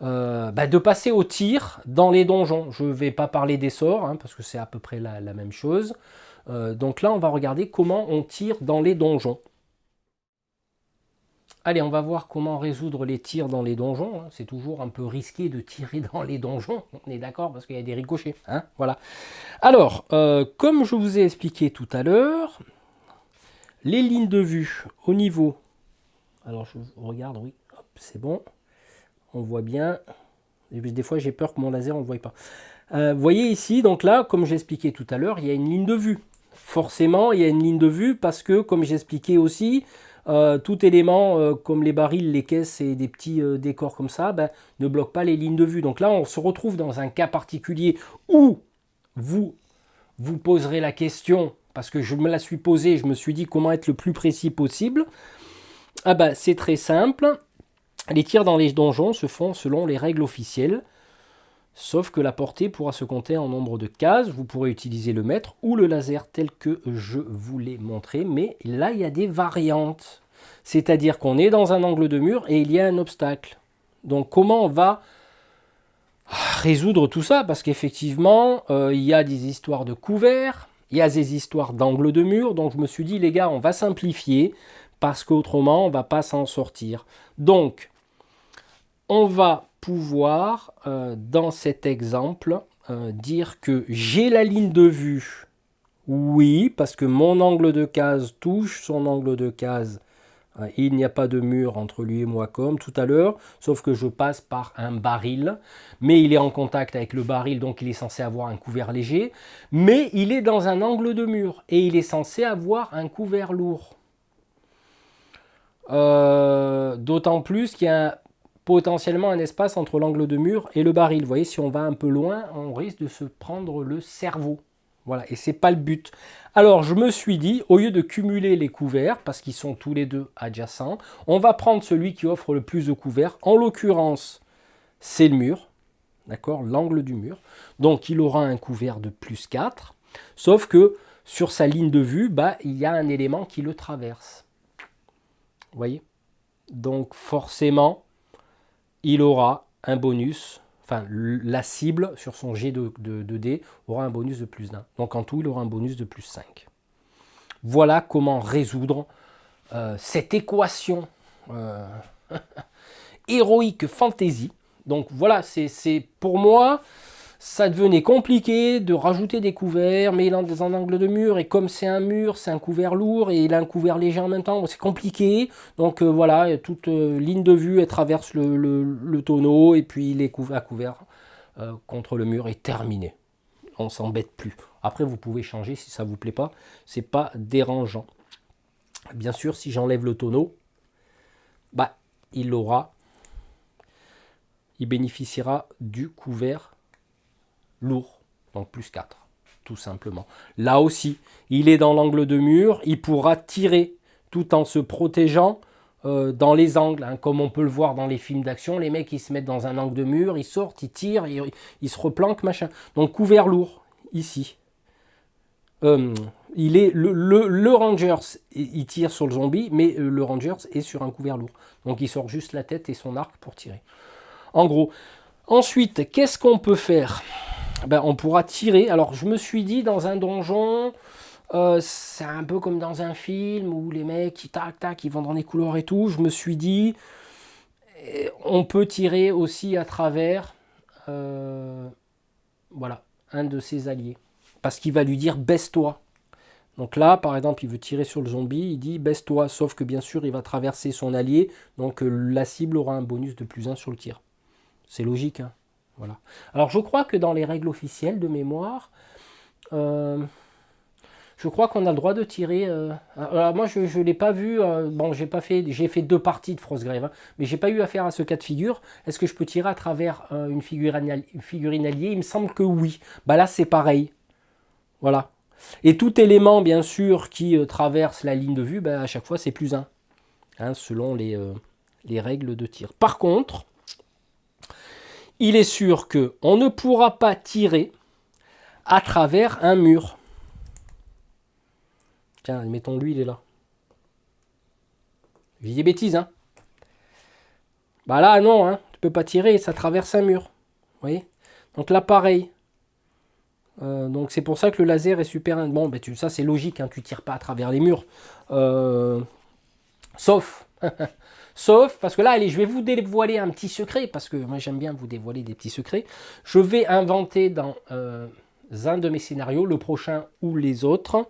de passer au tir dans les donjons. Je ne vais pas parler des sorts, hein, parce que c'est à peu près la même chose. Donc là, on va regarder comment on tire dans les donjons. Allez, on va voir comment résoudre les tirs dans les donjons. C'est toujours un peu risqué de tirer dans les donjons, on est d'accord, parce qu'il y a des ricochets. Hein, voilà. Alors, comme je vous ai expliqué tout à l'heure, les lignes de vue au niveau... Alors, je regarde, oui, c'est bon. On voit bien. Des fois, j'ai peur que mon laser, on ne le voit pas. Vous voyez ici, donc là, comme j'ai expliqué tout à l'heure, il y a une ligne de vue. Forcément, il y a une ligne de vue parce que, comme j'ai expliqué aussi, tout élément comme les barils, les caisses et des petits décors comme ça, ne bloque pas les lignes de vue. Donc là, on se retrouve dans un cas particulier où vous poserez la question, parce que je me la suis posée, je me suis dit comment être le plus précis possible. C'est très simple. Les tirs dans les donjons se font selon les règles officielles, sauf que la portée pourra se compter en nombre de cases. Vous pourrez utiliser le mètre ou le laser tel que je vous l'ai montré, mais là il y a des variantes. C'est-à-dire qu'on est dans un angle de mur et il y a un obstacle. Donc comment on va résoudre tout ça? Parce qu'effectivement, il y a des histoires de couverts, il y a des histoires d'angle de mur, donc je me suis dit les gars, on va simplifier, parce qu'autrement on ne va pas s'en sortir. Donc, on va pouvoir, dans cet exemple, dire que j'ai la ligne de vue. Oui, parce que mon angle de case touche son angle de case Il n'y a pas de mur entre lui et moi comme tout à l'heure, sauf que je passe par un baril, mais il est en contact avec le baril, donc il est censé avoir un couvert léger, mais il est dans un angle de mur, et il est censé avoir un couvert lourd. D'autant plus qu'il y a potentiellement un espace entre l'angle de mur et le baril. Vous voyez, si on va un peu loin, on risque de se prendre le cerveau. Voilà, et c'est pas le but. Alors, je me suis dit, au lieu de cumuler les couverts, parce qu'ils sont tous les deux adjacents, on va prendre celui qui offre le plus de couverts. En l'occurrence, c'est le mur, d'accord, l'angle du mur. Donc, il aura un couvert de plus 4, sauf que sur sa ligne de vue, bah, il y a un élément qui le traverse. Vous voyez? Donc, forcément, il aura un bonus. Enfin, la cible sur son jet de dés aura un bonus de plus 1. Donc en tout, il aura un bonus de plus 5. Voilà comment résoudre cette équation héroïque fantasy. Donc voilà, c'est pour moi, ça devenait compliqué de rajouter des couverts, mais il est dans un angle de mur, et comme c'est un mur, c'est un couvert lourd, et il a un couvert léger en même temps, c'est compliqué. Donc voilà, toute ligne de vue, elle traverse le tonneau, et puis il est à couvert contre le mur, et terminé. On s'embête plus. Après, vous pouvez changer si ça vous plaît pas, c'est pas dérangeant. Bien sûr, si j'enlève le tonneau, bah, il bénéficiera du couvert lourd, donc plus 4, tout simplement. Là aussi, il est dans l'angle de mur, il pourra tirer tout en se protégeant dans les angles, hein, comme on peut le voir dans les films d'action. Les mecs, ils se mettent dans un angle de mur, ils sortent, ils tirent, ils se replanquent, machin. Donc couvert lourd, ici. Il est le Rangers, il tire sur le zombie, mais le Rangers est sur un couvert lourd. Donc il sort juste la tête et son arc pour tirer. En gros. Ensuite, qu'est-ce qu'on peut faire? Ben, on pourra tirer. Alors, je me suis dit, dans un donjon, c'est un peu comme dans un film où les mecs, ils vont dans les couloirs et tout. Je me suis dit, on peut tirer aussi à travers voilà, un de ses alliés. Parce qu'il va lui dire, baisse-toi. Donc là, par exemple, il veut tirer sur le zombie, il dit, baisse-toi. Sauf que, bien sûr, il va traverser son allié. Donc, la cible aura un bonus de plus 1 sur le tir. C'est logique, hein. Voilà. Alors je crois que dans les règles officielles de mémoire, je crois qu'on a le droit de tirer. Alors moi je ne l'ai pas vu. Bon, j'ai fait 2 parties de Frostgrave, hein, mais j'ai pas eu affaire à ce cas de figure. Est-ce que je peux tirer à travers une figurine alliée? Il me semble que oui. Bah là c'est pareil. Voilà. Et tout élément bien sûr qui traverse la ligne de vue, bah, à chaque fois c'est plus 1, hein, selon les règles de tir. Par contre, il est sûr qu'on ne pourra pas tirer à travers un mur. Tiens, mettons lui, il est là. Je dis des bêtises, hein. Bah là, non, hein. Tu peux pas tirer, ça traverse un mur. Vous voyez? Donc là, pareil. Donc c'est pour ça que le laser est super... Bon, ben, ça c'est logique, hein, tu tires pas à travers les murs. Sauf... Sauf, parce que là, allez, je vais vous dévoiler un petit secret, parce que moi j'aime bien vous dévoiler des petits secrets. Je vais inventer dans un de mes scénarios, le prochain ou les autres,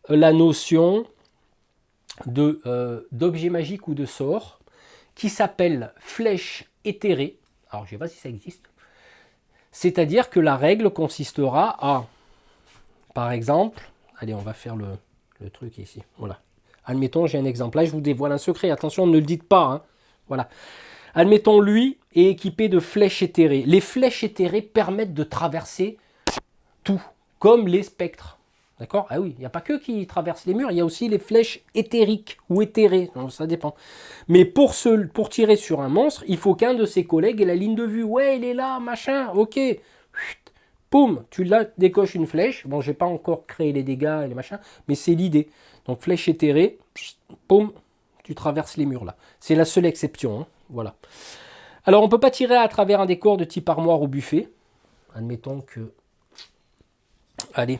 la notion d'objet magique ou de sort qui s'appelle flèche éthérée. Alors je ne sais pas si ça existe. C'est-à-dire que la règle consistera à, par exemple, allez, on va faire le truc ici, voilà. Admettons, j'ai un exemple. Là, je vous dévoile un secret. Attention, ne le dites pas, hein. Voilà. Admettons, lui est équipé de flèches éthérées. Les flèches éthérées permettent de traverser tout, comme les spectres. D'accord? Ah oui, il n'y a pas que qui traversent les murs, il y a aussi les flèches éthériques ou éthérées. Donc, ça dépend. Mais pour tirer sur un monstre, il faut qu'un de ses collègues ait la ligne de vue. Ouais, il est là, machin, ok. Poum, tu décoches une flèche. Bon, j'ai pas encore créé les dégâts et les machins, mais c'est l'idée. Donc flèche éthérée, poum, tu traverses les murs là. C'est la seule exception, hein. Voilà. Alors on ne peut pas tirer à travers un décor de type armoire ou buffet. Admettons que... Allez.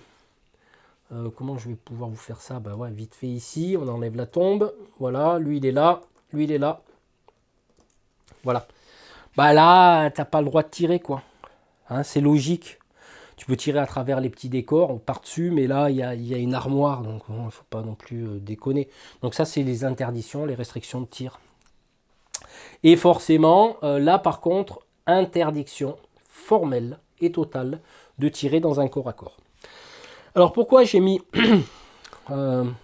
Comment je vais pouvoir vous faire ça? Bah ouais, vite fait ici, on enlève la tombe. Voilà, lui il est là, lui il est là. Voilà. Bah là, t'as pas le droit de tirer quoi. Hein, c'est logique. Tu peux tirer à travers les petits décors par-dessus, mais là, il y a une armoire, donc il ne faut pas non plus déconner. Donc ça, c'est les interdictions, les restrictions de tir. Et forcément, là, par contre, interdiction formelle et totale de tirer dans un corps à corps. Alors, pourquoi j'ai mis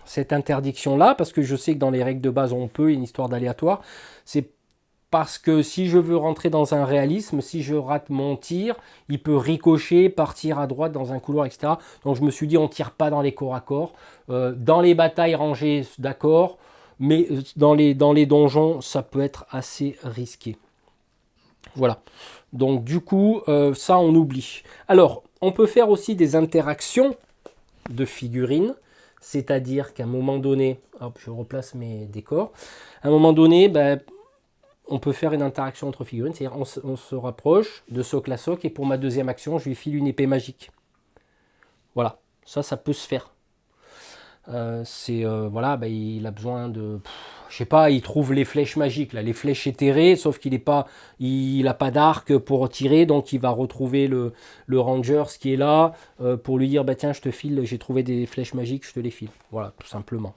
cette interdiction-là? Parce que je sais que dans les règles de base, on peut, il y a une histoire d'aléatoire. C'est parce que si je veux rentrer dans un réalisme, si je rate mon tir, il peut ricocher, partir à droite dans un couloir, etc. Donc je me suis dit, on ne tire pas dans les corps à corps. Dans les batailles rangées, d'accord, mais dans les donjons, ça peut être assez risqué. Voilà. Donc du coup, ça on oublie. Alors, on peut faire aussi des interactions de figurines. C'est-à-dire qu'à un moment donné, hop, je replace mes décors. À un moment donné, ben, on peut faire une interaction entre figurines, c'est-à-dire on se rapproche de socle à socle et pour ma deuxième action, je lui file une épée magique. Voilà, ça peut se faire. Voilà, bah, il a besoin de, je sais pas, il trouve les flèches magiques, là, les flèches éthérées, sauf qu'il n'a pas d'arc pour tirer, donc il va retrouver le ranger, ce qui est là, pour lui dire, bah tiens, je te file, j'ai trouvé des flèches magiques, je te les file. Voilà, tout simplement.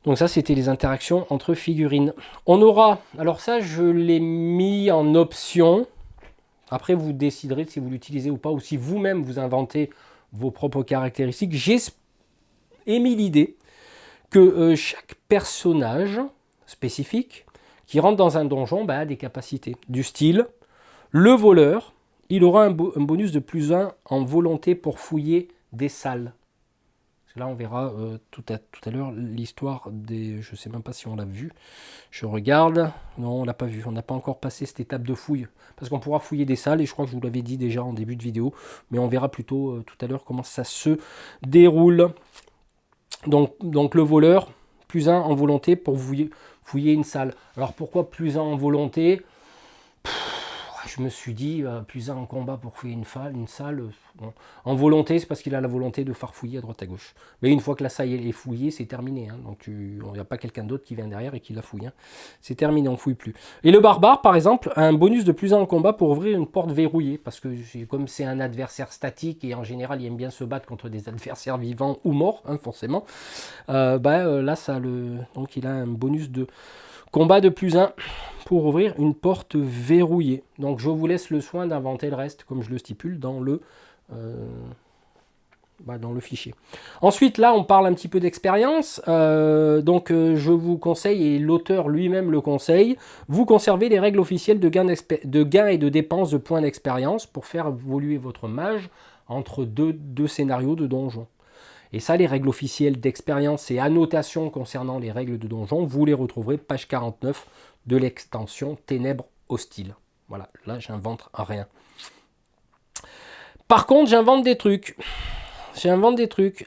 Donc ça, c'était les interactions entre figurines. On aura, alors ça, je l'ai mis en option. Après, vous déciderez si vous l'utilisez ou pas, ou si vous-même vous inventez vos propres caractéristiques. J'ai émis l'idée que chaque personnage spécifique qui rentre dans un donjon a des capacités. Du style, le voleur, il aura un bonus de +1 en volonté pour fouiller des salles. Là, on verra tout à l'heure l'histoire des... Je ne sais même pas si on l'a vu. Je regarde. Non, on ne l'a pas vu. On n'a pas encore passé cette étape de fouille. Parce qu'on pourra fouiller des salles, et je crois que je vous l'avais dit déjà en début de vidéo. Mais on verra plutôt tout à l'heure comment ça se déroule. Donc le voleur, +1 en volonté pour fouiller une salle. Alors pourquoi +1 en volonté? Je me suis dit, +1 en combat pour fouiller une salle. Bon. En volonté, c'est parce qu'il a la volonté de farfouiller à droite à gauche. Mais une fois que la salle est fouillée, c'est terminé. Hein. Donc il n'y a pas quelqu'un d'autre qui vient derrière et qui la fouille. Hein. C'est terminé, on ne fouille plus. Et le barbare, par exemple, a un bonus de +1 en combat pour ouvrir une porte verrouillée. Parce que comme c'est un adversaire statique, et en général, il aime bien se battre contre des adversaires vivants ou morts, hein, forcément. Là, donc il a un bonus de combat de +1 pour ouvrir une porte verrouillée. Donc je vous laisse le soin d'inventer le reste, comme je le stipule dans le fichier. Ensuite, là, on parle un petit peu d'expérience. Je vous conseille, et l'auteur lui-même le conseille, vous conservez les règles officielles de gain et de dépenses de points d'expérience pour faire évoluer votre mage entre deux scénarios de donjon. Et ça, les règles officielles d'expérience et annotations concernant les règles de donjon, vous les retrouverez page 49 de l'extension Ténèbres hostiles. Voilà, là, j'invente rien. Par contre, j'invente des trucs.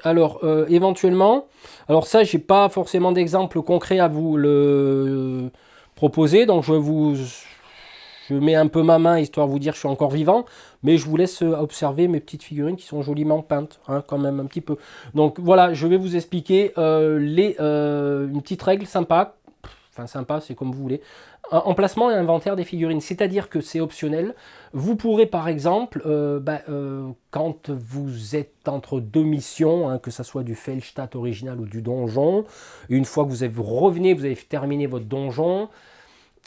Alors, éventuellement, alors ça, j'ai pas forcément d'exemple concret à vous le proposer, donc je mets un peu ma main histoire de vous dire que je suis encore vivant, mais je vous laisse observer mes petites figurines qui sont joliment peintes, hein, quand même un petit peu. Donc voilà, je vais vous expliquer une petite règle sympa. Enfin sympa, c'est comme vous voulez. Emplacement et inventaire des figurines, c'est-à-dire que c'est optionnel. Vous pourrez par exemple, quand vous êtes entre deux missions, hein, que ce soit du Feldstadt original ou du donjon, une fois que vous revenez, vous avez terminé votre donjon,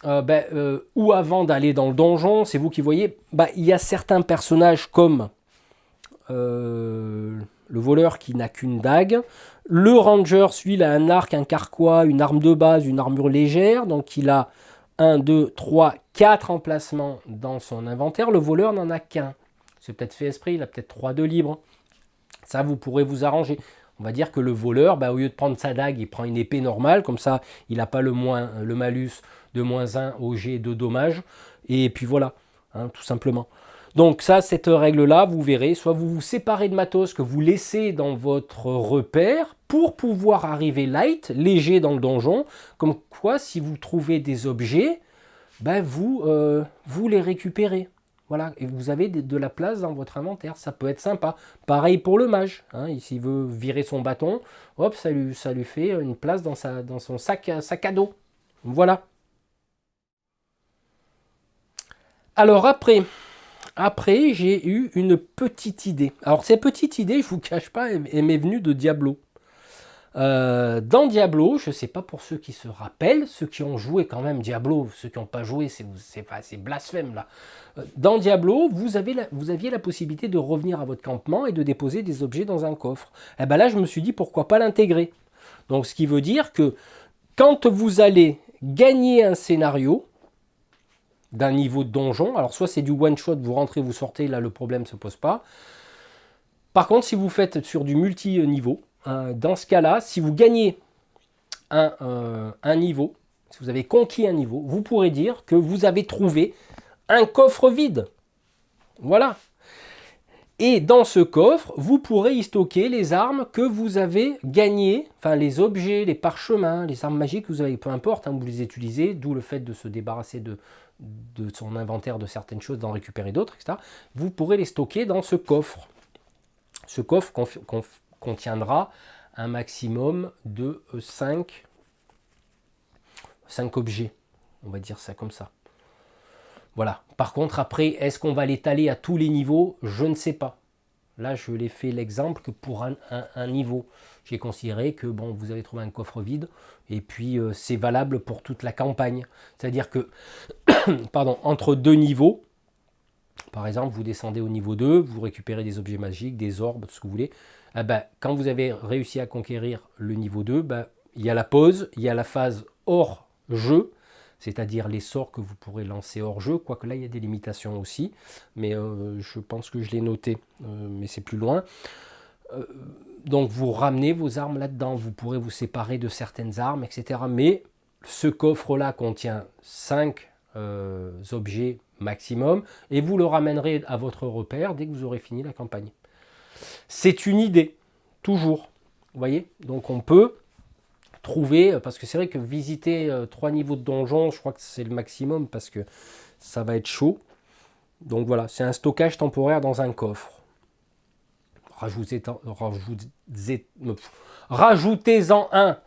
ou avant d'aller dans le donjon, c'est vous qui voyez, il y a certains personnages comme le voleur qui n'a qu'une dague, le ranger, celui il a un arc, un carquois, une arme de base, une armure légère, donc il a 1, 2, 3, 4 emplacements dans son inventaire, le voleur n'en a qu'un. C'est peut-être fait esprit, il a peut-être 3 de libre. Ça, vous pourrez vous arranger. On va dire que le voleur, au lieu de prendre sa dague, il prend une épée normale, comme ça, il n'a pas le malus de -1 au jet de dommages. Et puis voilà, hein, tout simplement. Donc ça, cette règle-là, vous verrez, soit vous vous séparez de matos que vous laissez dans votre repère pour pouvoir arriver light, léger dans le donjon. Comme quoi, si vous trouvez des objets, vous les récupérez. Voilà, et vous avez de la place dans votre inventaire, ça peut être sympa. Pareil pour le mage, hein, s'il veut virer son bâton, hop, ça lui fait une place dans son sac à dos. Voilà. Alors après, après, j'ai eu une petite idée. Alors, cette petite idée, je vous cache pas, elle m'est venue de Diablo. Dans Diablo, je ne sais pas pour ceux qui se rappellent, ceux qui ont joué quand même Diablo, ceux qui n'ont pas joué, c'est blasphème là. Dans Diablo, vous aviez la possibilité de revenir à votre campement et de déposer des objets dans un coffre. Et ben là, je me suis dit pourquoi pas l'intégrer. Donc, ce qui veut dire que quand vous allez gagner un scénario d'un niveau de donjon, alors soit c'est du one shot, vous rentrez, vous sortez, là le problème ne se pose pas. Par contre, si vous faites sur du multi-niveau, dans ce cas-là, si vous gagnez un niveau, si vous avez conquis un niveau, vous pourrez dire que vous avez trouvé un coffre vide. Voilà. Et dans ce coffre, vous pourrez y stocker les armes que vous avez gagnées, enfin les objets, les parchemins, les armes magiques que vous avez, peu importe, vous les utilisez, d'où le fait de se débarrasser de son inventaire de certaines choses, d'en récupérer d'autres, etc. Vous pourrez les stocker dans ce coffre. Ce coffre contiendra un maximum de 5 objets, on va dire ça comme ça. Voilà. Par contre, après, est-ce qu'on va l'étaler à tous les niveaux? Je ne sais pas. Là, je l'ai fait l'exemple que pour un niveau. J'ai considéré que bon, vous avez trouvé un coffre vide et puis c'est valable pour toute la campagne. C'est-à-dire que, pardon, entre deux niveaux, par exemple, vous descendez au niveau 2, vous récupérez des objets magiques, des orbes, tout ce que vous voulez. Eh ben, quand vous avez réussi à conquérir le niveau 2, ben, il y a la pause, il y a la phase hors jeu, c'est-à-dire les sorts que vous pourrez lancer hors jeu, quoique là il y a des limitations aussi, mais je pense que je l'ai noté, mais c'est plus loin. Donc vous ramenez vos armes là-dedans, vous pourrez vous séparer de certaines armes, etc. Mais ce coffre-là contient 5 objets maximum, et vous le ramènerez à votre repère dès que vous aurez fini la campagne. C'est une idée, toujours. Vous voyez? Donc on peut trouver, parce que c'est vrai que visiter 3 niveaux de donjon, je crois que c'est le maximum, parce que ça va être chaud. Donc voilà, c'est un stockage temporaire dans un coffre. Rajoutez-en un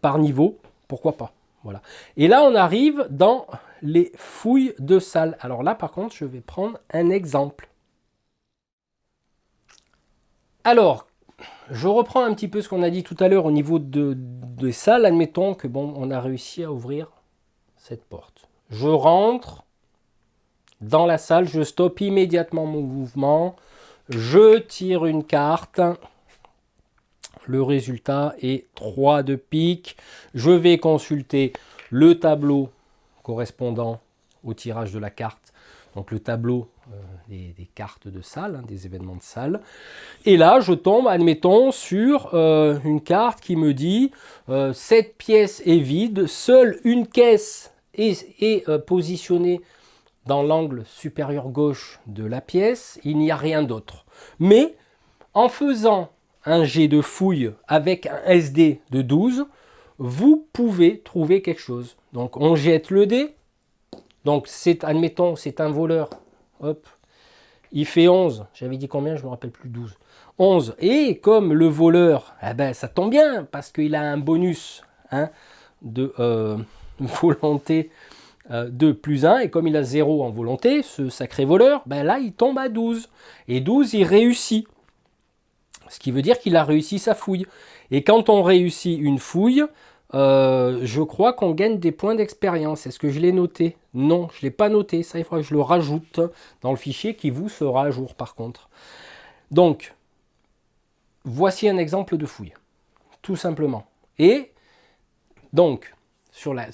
par niveau, pourquoi pas. Voilà. Et là, on arrive dans les fouilles de salle. Alors là, par contre, je vais prendre un exemple. Alors, je reprends un petit peu ce qu'on a dit tout à l'heure au niveau des salles. Admettons que bon, on a réussi à ouvrir cette porte. Je rentre dans la salle, je stoppe immédiatement mon mouvement, je tire une carte. Le résultat est 3 de pique. Je vais consulter le tableau correspondant au tirage de la carte. Donc le tableau des cartes de salle, des événements de salle. Et là, je tombe, admettons, sur une carte qui me dit cette pièce est vide, seule une caisse est positionnée dans l'angle supérieur gauche de la pièce. Il n'y a rien d'autre. Mais en faisant un jet de fouille avec un SD de 12, vous pouvez trouver quelque chose. Donc on jette le dé. Donc admettons, c'est un voleur. Hop. Il fait 11. J'avais dit combien? Je ne me rappelle plus. 12. 11. Et comme le voleur, eh ben, ça tombe bien parce qu'il a un bonus de volonté de plus 1. Et comme il a 0 en volonté, ce sacré voleur, ben là, il tombe à 12. Et 12, il réussit. Ce qui veut dire qu'il a réussi sa fouille. Et quand on réussit une fouille, je crois qu'on gagne des points d'expérience. Est-ce que je l'ai noté? Non, je ne l'ai pas noté. Ça, il faudra que je le rajoute dans le fichier qui vous sera à jour par contre. Donc, voici un exemple de fouille. Tout simplement. Et donc, sur la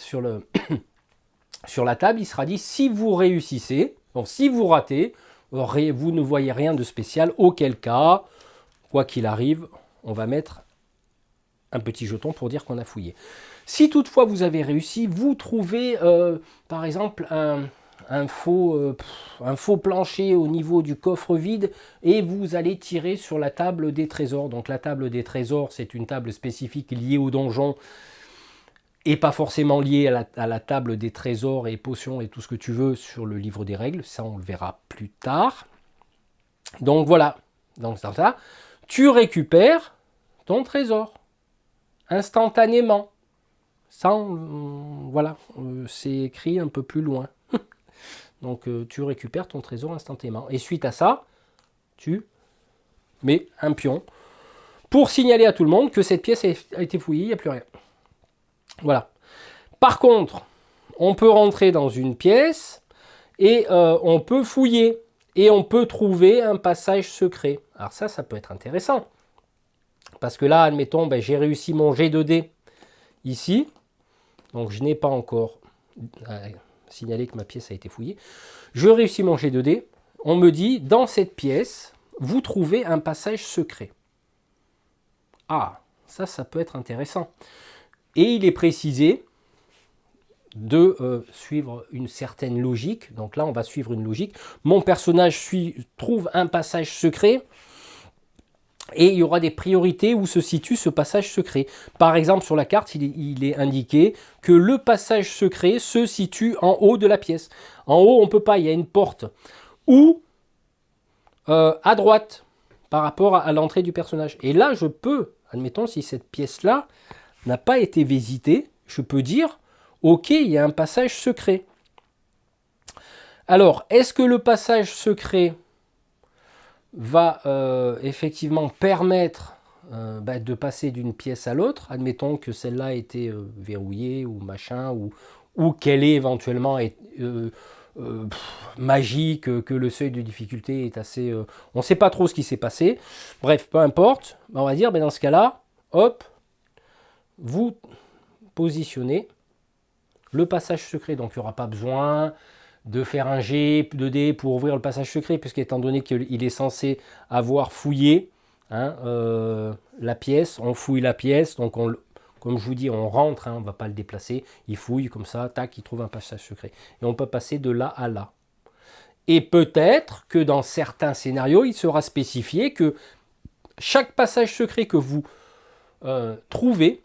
table, il sera dit si vous réussissez, donc si vous ratez, vous ne voyez rien de spécial, auquel cas, quoi qu'il arrive, on va mettre un petit jeton pour dire qu'on a fouillé. Si toutefois vous avez réussi, vous trouvez par exemple un faux plancher au niveau du coffre vide et vous allez tirer sur la table des trésors. Donc la table des trésors, c'est une table spécifique liée au donjon et pas forcément liée à la table des trésors et potions et tout ce que tu veux sur le livre des règles. Ça, on le verra plus tard. Donc voilà. Donc ça, tu récupères ton trésor instantanément. Ça, voilà, c'est écrit un peu plus loin. Donc tu récupères ton trésor instantanément. Et suite à ça, tu mets un pion pour signaler à tout le monde que cette pièce a été fouillée, il n'y a plus rien. Voilà. Par contre, on peut rentrer dans une pièce et on peut fouiller. Et on peut trouver un passage secret. Alors ça peut être intéressant. Parce que là, admettons, ben, j'ai réussi mon G2D ici. Donc je n'ai pas encore signalé que ma pièce a été fouillée. Je réussis mon G2D. On me dit, dans cette pièce, vous trouvez un passage secret. Ah, ça peut être intéressant. Et il est précisé de suivre une certaine logique. Donc là, on va suivre une logique. Mon personnage trouve un passage secret et il y aura des priorités où se situe ce passage secret. Par exemple, sur la carte, il est indiqué que le passage secret se situe en haut de la pièce. En haut, on ne peut pas, il y a une porte. Ou à droite, par rapport à l'entrée du personnage. Et là, je peux, admettons, si cette pièce-là n'a pas été visitée, je peux dire, ok, il y a un passage secret. Alors, est-ce que le passage secret va effectivement permettre de passer d'une pièce à l'autre? Admettons que celle-là a été verrouillée ou machin, ou qu'elle est éventuellement magique, que le seuil de difficulté est assez... on ne sait pas trop ce qui s'est passé. Bref, peu importe. On va dire, dans ce cas-là, hop, vous positionnez le passage secret. Donc, il n'y aura pas besoin de faire un G de D pour ouvrir le passage secret, puisqu'étant donné qu'il est censé avoir fouillé la pièce, on fouille la pièce, donc comme je vous dis, on rentre, on ne va pas le déplacer, il fouille comme ça, tac, il trouve un passage secret. Et on peut passer de là à là. Et peut-être que dans certains scénarios, il sera spécifié que chaque passage secret que vous trouvez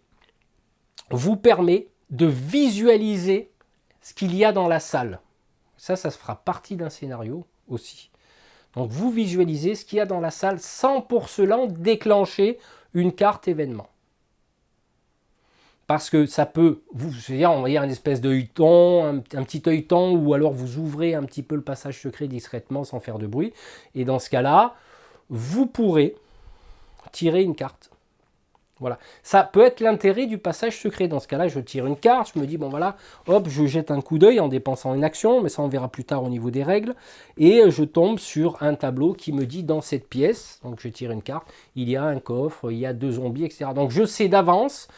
vous permet de visualiser ce qu'il y a dans la salle. Ça se fera partie d'un scénario aussi. Donc vous visualisez ce qu'il y a dans la salle sans pour cela déclencher une carte événement. Parce que ça peut, on va dire une espèce d'œilleton, un petit œilleton, ou alors vous ouvrez un petit peu le passage secret discrètement sans faire de bruit. Et dans ce cas-là, vous pourrez tirer une carte. Voilà. Ça peut être l'intérêt du passage secret. Dans ce cas-là, je tire une carte, je me dis, bon voilà, hop, je jette un coup d'œil en dépensant une action, mais ça on verra plus tard au niveau des règles, et je tombe sur un tableau qui me dit, dans cette pièce, donc je tire une carte, il y a un coffre, il y a 2 zombies, etc. Donc je sais d'avance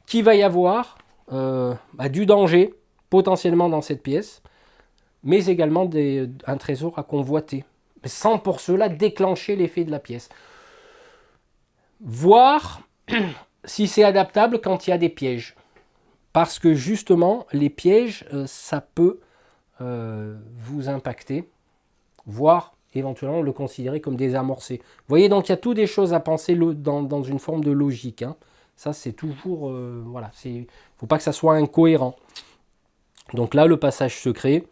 qu'il va y avoir du danger potentiellement dans cette pièce, mais également un trésor à convoiter, mais sans pour cela déclencher l'effet de la pièce. Voir si c'est adaptable quand il y a des pièges. Parce que justement, les pièges, ça peut vous impacter, voire éventuellement le considérer comme désamorcé. Vous voyez, donc il y a toutes des choses à penser dans une forme de logique. Ça, c'est toujours... voilà, il ne faut pas que ça soit incohérent. Donc là, le passage secret,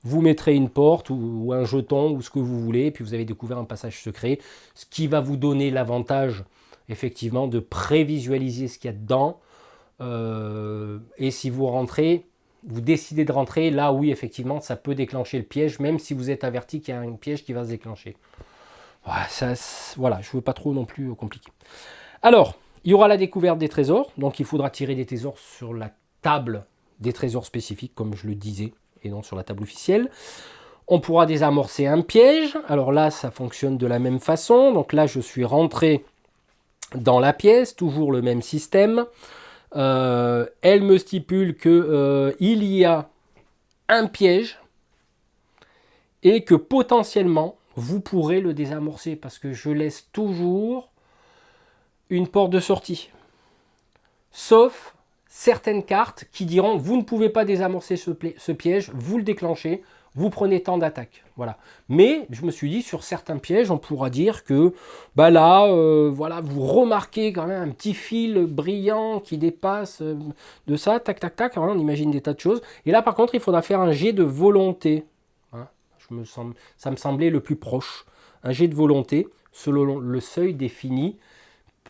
vous mettrez une porte ou un jeton ou ce que vous voulez, et puis vous avez découvert un passage secret, ce qui va vous donner l'avantage effectivement de prévisualiser ce qu'il y a dedans. Et si vous rentrez, vous décidez de rentrer, là oui, effectivement, ça peut déclencher le piège, même si vous êtes averti qu'il y a un piège qui va se déclencher. Voilà, je ne veux pas trop non plus compliquer. Alors, il y aura la découverte des trésors, donc il faudra tirer des trésors sur la table des trésors spécifiques, comme je le disais, et non sur la table officielle. On pourra désamorcer un piège. Alors là, ça fonctionne de la même façon. Donc là, je suis rentré dans la pièce, toujours le même système. Elle me stipule qu'il y a un piège et que potentiellement, vous pourrez le désamorcer parce que je laisse toujours une porte de sortie. Sauf certaines cartes qui diront vous ne pouvez pas désamorcer ce piège, vous le déclenchez, vous prenez tant d'attaque. Voilà. Mais je me suis dit sur certains pièges, on pourra dire que là, voilà, vous remarquez quand même un petit fil brillant qui dépasse de ça, tac, tac, tac. On imagine des tas de choses. Et là, par contre, il faudra faire un jet de volonté. Ça me semblait le plus proche. Un jet de volonté selon le seuil défini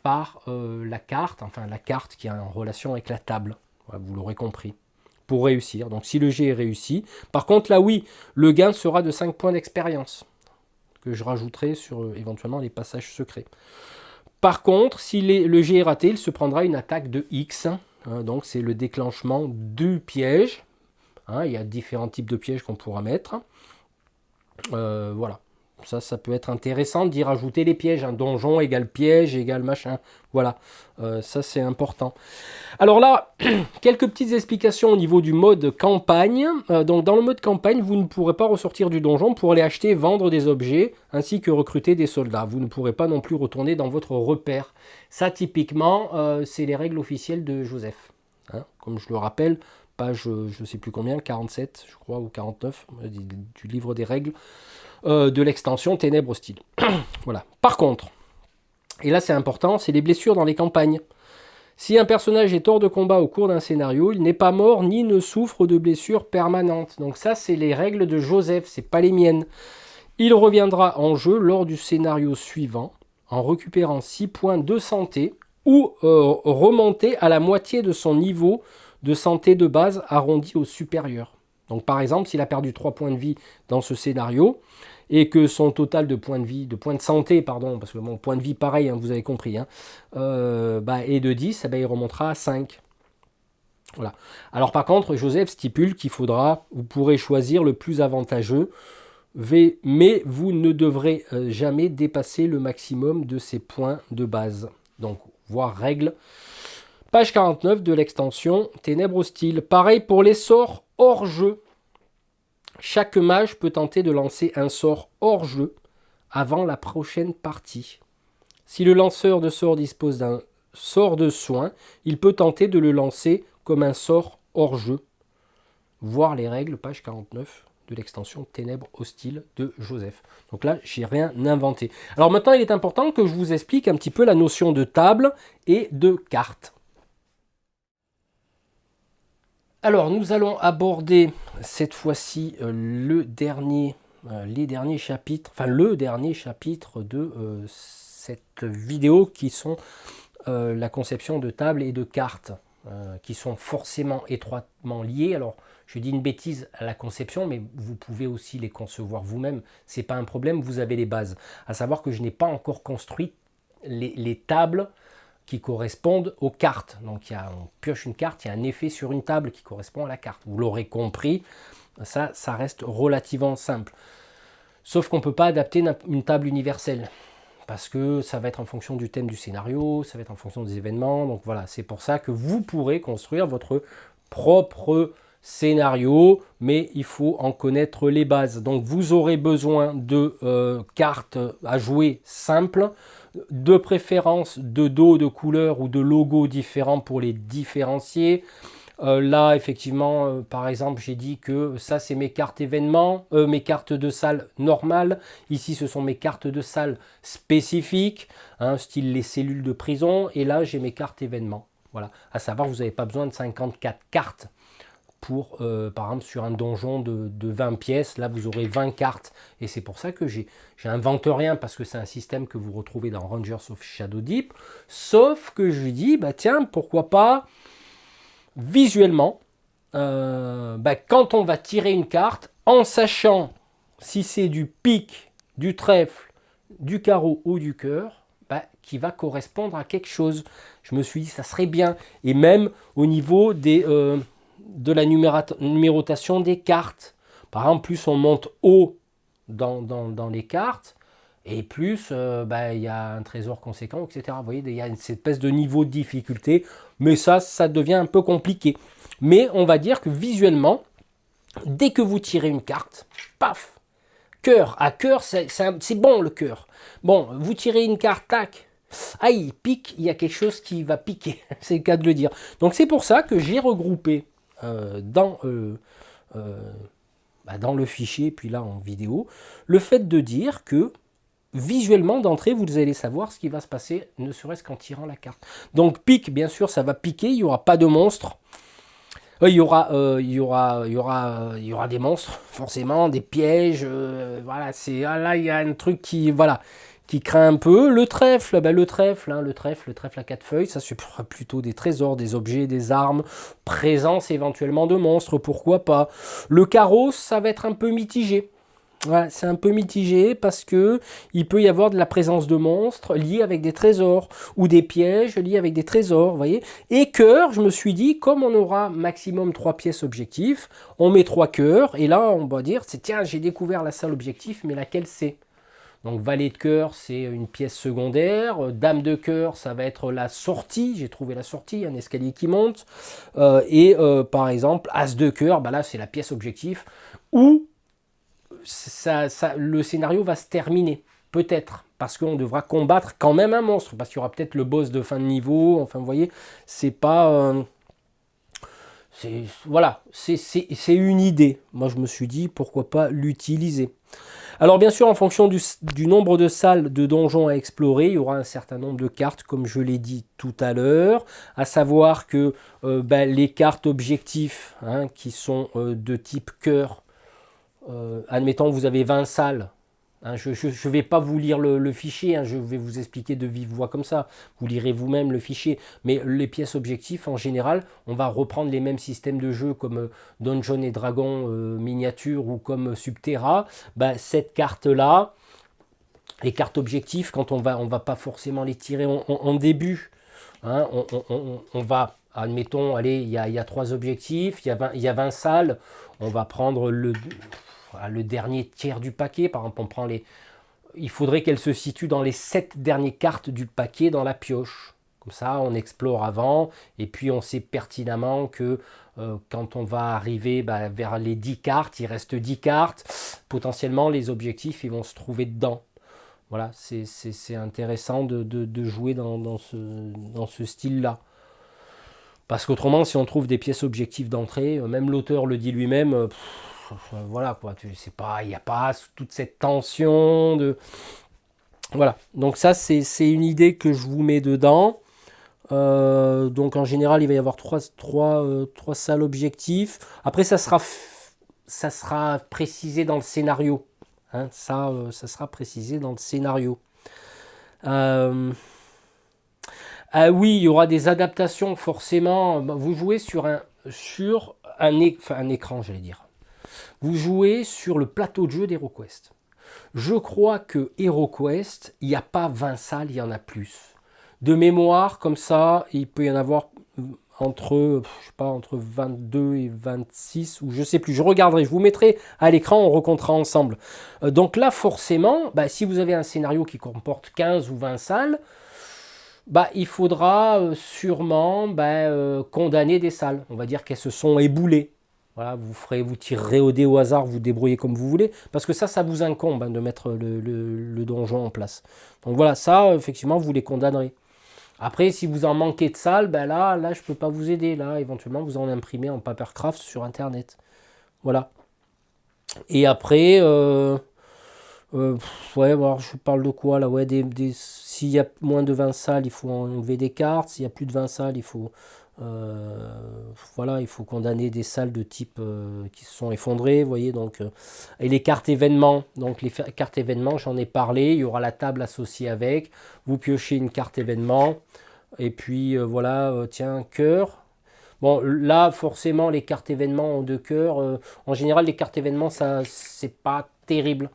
par la carte, enfin la carte qui est en relation avec la table. Voilà, vous l'aurez compris. pour réussir. Donc si le jet est réussi, par contre là oui, le gain sera de 5 points d'expérience, que je rajouterai sur éventuellement les passages secrets. Par contre, si le jet est raté, il se prendra une attaque de X, donc c'est le déclenchement du piège. Il y a différents types de pièges qu'on pourra mettre. Voilà. Ça peut être intéressant d'y rajouter les pièges. Un donjon égale piège égale machin. Voilà. Ça, c'est important. Alors là, quelques petites explications au niveau du mode campagne. Donc, dans le mode campagne, vous ne pourrez pas ressortir du donjon pour aller acheter, vendre des objets, ainsi que recruter des soldats. Vous ne pourrez pas non plus retourner dans votre repère. Ça, typiquement, c'est les règles officielles de Joseph. Comme je le rappelle, page, je ne sais plus combien, 47, je crois, ou 49, du livre des règles. De l'extension Ténèbres hostiles. Voilà. Par contre, et là c'est important, c'est les blessures dans les campagnes. Si un personnage est hors de combat au cours d'un scénario, il n'est pas mort ni ne souffre de blessures permanentes. Donc ça, c'est les règles de Joseph, c'est pas les miennes. Il reviendra en jeu lors du scénario suivant, en récupérant 6 points de santé, ou remonter à la moitié de son niveau de santé de base arrondi au supérieur. Donc par exemple, s'il a perdu 3 points de vie dans ce scénario, et que son total de points de vie, de points de santé, pardon, parce que mon point de vie pareil, vous avez compris, est de 10, il remontera à 5. Voilà. Alors par contre, Joseph stipule qu'il faudra, vous pourrez choisir le plus avantageux, mais vous ne devrez jamais dépasser le maximum de ces points de base. Donc, voir règle. Page 49 de l'extension Ténèbres hostiles. Pareil pour les sorts hors jeu. Chaque mage peut tenter de lancer un sort hors jeu avant la prochaine partie. Si le lanceur de sort dispose d'un sort de soin, il peut tenter de le lancer comme un sort hors jeu. Voir les règles, page 49 de l'extension Ténèbres hostiles de Joseph. Donc là, j'ai rien inventé. Alors maintenant, il est important que je vous explique un petit peu la notion de table et de carte. Alors, nous allons aborder cette fois-ci le dernier chapitre de cette vidéo qui sont la conception de tables et de cartes qui sont forcément étroitement liées. Alors, je dis une bêtise à la conception, mais vous pouvez aussi les concevoir vous-même. Ce n'est pas un problème, vous avez les bases. À savoir que je n'ai pas encore construit les tables qui correspondent aux cartes. Donc on pioche une carte, il y a un effet sur une table qui correspond à la carte. Vous l'aurez compris, ça reste relativement simple. Sauf qu'on ne peut pas adapter une table universelle. Parce que ça va être en fonction du thème du scénario, ça va être en fonction des événements. Donc voilà, c'est pour ça que vous pourrez construire votre propre scénario, mais il faut en connaître les bases. Donc vous aurez besoin de cartes à jouer simples, de préférence de dos de couleurs ou de logos différents pour les différencier. Là, effectivement, par exemple, j'ai dit que ça, c'est mes cartes événements, mes cartes de salle normales. Ici, ce sont mes cartes de salle spécifiques, style les cellules de prison. Et là, j'ai mes cartes événements. Voilà. À savoir, vous n'avez pas besoin de 54 cartes pour, par exemple, sur un donjon de 20 pièces. Là, vous aurez 20 cartes. Et c'est pour ça que j'invente rien, parce que c'est un système que vous retrouvez dans Rangers of Shadow Deep. Sauf que je lui dis, tiens, pourquoi pas visuellement, quand on va tirer une carte, en sachant si c'est du pique, du trèfle, du carreau ou du cœur, qui va correspondre à quelque chose. Je me suis dit, ça serait bien. Et même au niveau de la numérotation des cartes. Par exemple, plus on monte haut dans les cartes, et plus il y a un trésor conséquent, etc. Vous voyez, il y a une espèce de niveau de difficulté, mais ça devient un peu compliqué. Mais on va dire que visuellement, dès que vous tirez une carte, paf, cœur, à cœur, c'est bon le cœur. Bon, vous tirez une carte, tac, il pique, il y a quelque chose qui va piquer, c'est le cas de le dire. Donc c'est pour ça que j'ai regroupé dans le fichier, puis là en vidéo, le fait de dire que visuellement d'entrée, vous allez savoir ce qui va se passer, ne serait-ce qu'en tirant la carte. Donc pique, bien sûr, ça va piquer, il n'y aura pas de monstres. Il y aura des monstres, forcément, des pièges. Voilà, là, il y a un truc qui qui craint un peu. Le trèfle, ben, le trèfle à 4 feuilles, ça c'est plutôt des trésors, des objets, des armes, présence éventuellement de monstres, pourquoi pas. Le carrosse, ça va être un peu mitigé. Ouais, c'est un peu mitigé parce que il peut y avoir de la présence de monstres liés avec des trésors ou des pièges liés avec des trésors, vous voyez. Et cœur, je me suis dit, comme on aura maximum 3 pièces objectifs, on met 3 cœurs et là on va dire, c'est tiens, j'ai découvert la salle objectif, mais laquelle c'est? Donc valet de cœur, c'est une pièce secondaire. Dame de cœur, ça va être la sortie. J'ai trouvé la sortie, un escalier qui monte. Par exemple, as de cœur, bah là c'est la pièce objectif où le scénario va se terminer, peut-être, parce qu'on devra combattre quand même un monstre, parce qu'il y aura peut-être le boss de fin de niveau, enfin vous voyez, c'est pas... voilà, c'est une idée. Moi je me suis dit, pourquoi pas l'utiliser. Alors bien sûr, en fonction du nombre de salles de donjons à explorer, il y aura un certain nombre de cartes, comme je l'ai dit tout à l'heure, à savoir que les cartes objectifs, hein, qui sont de type cœur, admettons vous avez 20 salles, hein, je ne vais pas vous lire le fichier, hein, je vais vous expliquer de vive voix comme ça, vous lirez vous-même le fichier, mais les pièces objectifs en général, on va reprendre les mêmes systèmes de jeu comme Dungeons et Dragons miniature ou comme Subterra. Cette carte-là, les cartes objectifs, quand on va pas forcément les tirer en début, hein, on va... Admettons, allez, il y a 3 objectifs, il y a 20 salles, on va prendre le dernier tiers du paquet. Par exemple, on prend il faudrait qu'elle se situe dans les 7 dernières cartes du paquet dans la pioche. Comme ça, on explore avant, et puis on sait pertinemment que quand on va arriver vers les 10 cartes, il reste 10 cartes, potentiellement les objectifs ils vont se trouver dedans. Voilà, c'est intéressant de jouer dans ce style-là. Parce qu'autrement, si on trouve des pièces objectives d'entrée, même l'auteur le dit lui-même, voilà quoi, il n'y a pas toute cette tension de... Voilà, donc ça c'est une idée que je vous mets dedans. Donc en général, il va y avoir trois salles objectifs. Après, ça sera précisé dans le scénario. Hein, ça sera précisé dans le scénario. Ah oui, il y aura des adaptations forcément. Vous jouez sur un écran, j'allais dire. Vous jouez sur le plateau de jeu d'HeroQuest. Je crois que HeroQuest, il n'y a pas 20 salles, il y en a plus. De mémoire, comme ça, il peut y en avoir entre 22 et 26, ou je sais plus, je regarderai, je vous mettrai à l'écran, on recomptera ensemble. Donc là, forcément, si vous avez un scénario qui comporte 15 ou 20 salles, il faudra sûrement condamner des salles. On va dire qu'elles se sont éboulées. Voilà, vous tirerez au dé au hasard, vous débrouillez comme vous voulez, parce que ça vous incombe, hein, de mettre le donjon en place. Donc voilà, ça, effectivement, vous les condamnerez. Après, si vous en manquez de salles, là, je ne peux pas vous aider. Là, éventuellement, vous en imprimez en papercraft sur Internet. Voilà. Et après, je parle de quoi là? Ouais, s'il y a moins de 20 salles, il faut enlever des cartes. S'il y a plus de 20 salles, il faut condamner des salles de type qui se sont effondrées, vous voyez. Donc, et les cartes événements. Donc les cartes événements, j'en ai parlé. Il y aura la table associée avec. Vous piochez une carte événement. Et puis tiens, cœur. Bon, là, forcément, les cartes événements ont 2 cœurs. En général, les cartes événements, ça, c'est pas terrible.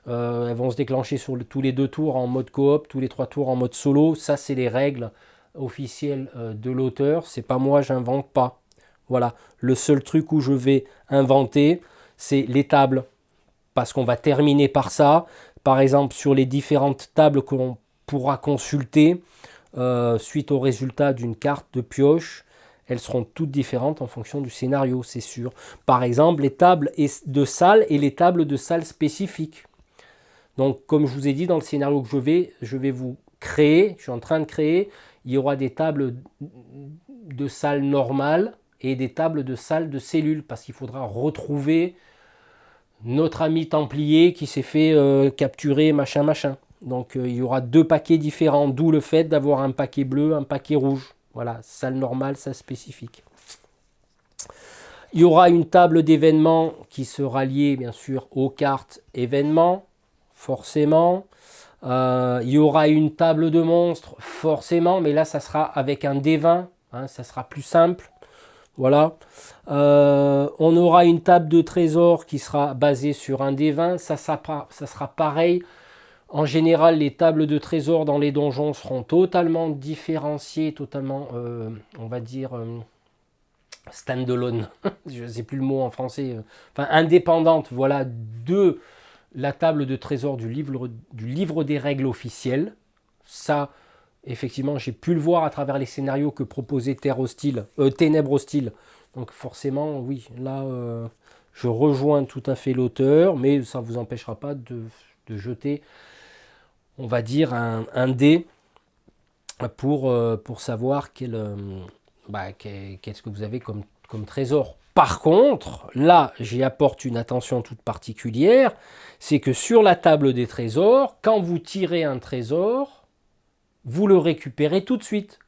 Elles vont se déclencher sur tous les 2 tours en mode coop, tous les 3 tours en mode solo. Ça, c'est les règles officielles de l'auteur. C'est pas moi, j'invente pas. Voilà. Le seul truc où je vais inventer, c'est les tables. Parce qu'on va terminer par ça. Par exemple, sur les différentes tables que l'on pourra consulter, suite au résultat d'une carte de pioche, elles seront toutes différentes en fonction du scénario, c'est sûr. Par exemple, les tables de salle et les tables de salle spécifiques. Donc, comme je vous ai dit, dans le scénario que je vais vous créer, je suis en train de créer, il y aura des tables de salle normales et des tables de salle de cellules, parce qu'il faudra retrouver notre ami Templier qui s'est fait capturer, machin. Donc, il y aura 2 paquets différents, d'où le fait d'avoir un paquet bleu, un paquet rouge. Voilà, salle normale, salle spécifique. Il y aura une table d'événements qui sera liée, bien sûr, aux cartes événements, forcément. Il y aura une table de monstres, forcément, mais là, ça sera avec un D20, hein, ça sera plus simple. Voilà. On aura une table de trésor qui sera basée sur un D20, ça sera pareil. En général, les tables de trésor dans les donjons seront totalement différenciées, totalement, on va dire, stand-alone. Je ne sais plus le mot en français. Enfin, indépendantes, voilà, de la table de trésor du livre des règles officielles. Ça, effectivement, j'ai pu le voir à travers les scénarios que proposait Ténèbres Hostiles. Donc forcément, oui, là, je rejoins tout à fait l'auteur, mais ça ne vous empêchera pas de jeter, on va dire, un dé pour savoir qu'est-ce que vous avez comme trésor. Par contre, là, j'y apporte une attention toute particulière, c'est que sur la table des trésors, quand vous tirez un trésor, vous le récupérez tout de suite.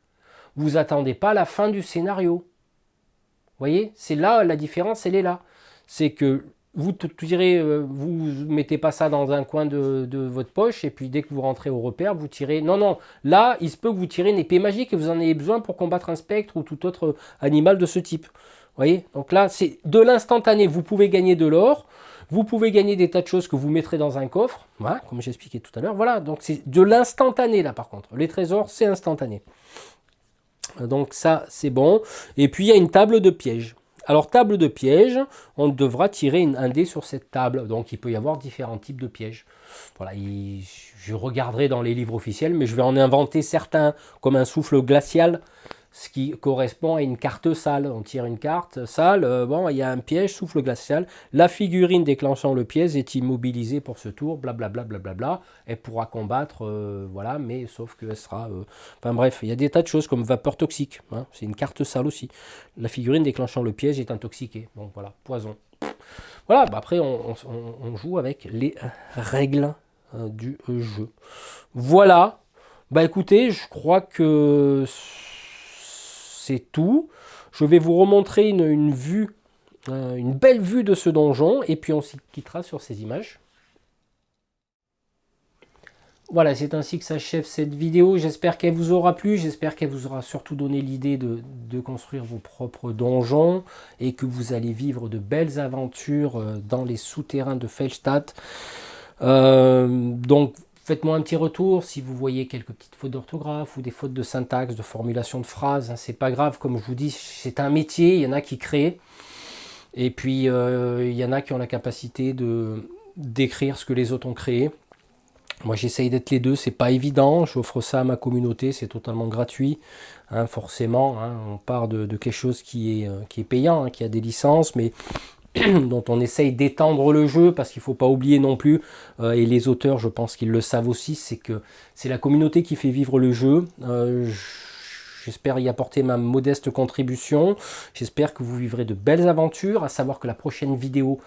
Vous attendez pas la fin du scénario. Vous voyez, c'est là la différence, elle est là. C'est que vous tirez, vous mettez pas ça dans un coin de votre poche et puis dès que vous rentrez au repère, vous tirez. Non, non, là, il se peut que vous tirez une épée magique et vous en ayez besoin pour combattre un spectre ou tout autre animal de ce type. Vous voyez, donc là, c'est de l'instantané. Vous pouvez gagner de l'or, vous pouvez gagner des tas de choses que vous mettrez dans un coffre, voilà, comme j'expliquais tout à l'heure. Voilà, donc c'est de l'instantané là par contre. Les trésors, c'est instantané. Donc ça, c'est bon. Et puis, il y a une table de piège. Alors, table de piège, on devra tirer un dé sur cette table. Donc, il peut y avoir différents types de pièges. Voilà, je regarderai dans les livres officiels, mais je vais en inventer certains, comme un souffle glacial, ce qui correspond à une carte sale. On tire une carte sale, bon, il y a un piège, souffle glacial. La figurine déclenchant le piège est immobilisée pour ce tour, blablabla, blablabla. Elle pourra combattre, voilà, mais sauf qu'elle sera... Enfin bref, il y a des tas de choses comme vapeur toxique, hein, c'est une carte sale aussi. La figurine déclenchant le piège est intoxiquée, donc voilà, poison. Voilà, bah après on joue avec les règles du jeu. Voilà, bah écoutez, je crois que c'est tout. Je vais vous remontrer une vue, une belle vue de ce donjon, et puis on s'y quittera sur ces images. Voilà, c'est ainsi que s'achève cette vidéo. J'espère qu'elle vous aura plu. J'espère qu'elle vous aura surtout donné l'idée de construire vos propres donjons et que vous allez vivre de belles aventures dans les souterrains de Feldstadt. Donc, faites-moi un petit retour si vous voyez quelques petites fautes d'orthographe ou des fautes de syntaxe, de formulation de phrases. Hein, c'est pas grave, comme je vous dis, c'est un métier. Il y en a qui créent. Et puis, il y en a qui ont la capacité d'écrire ce que les autres ont créé. Moi, j'essaye d'être les deux, c'est pas évident. J'offre ça à ma communauté, c'est totalement gratuit. Hein, forcément, hein, on part de quelque chose qui est payant, hein, qui a des licences, mais dont on essaye d'étendre le jeu, parce qu'il ne faut pas oublier non plus, et les auteurs, je pense qu'ils le savent aussi, c'est que c'est la communauté qui fait vivre le jeu. J'espère y apporter ma modeste contribution. J'espère que vous vivrez de belles aventures, à savoir que la prochaine vidéo,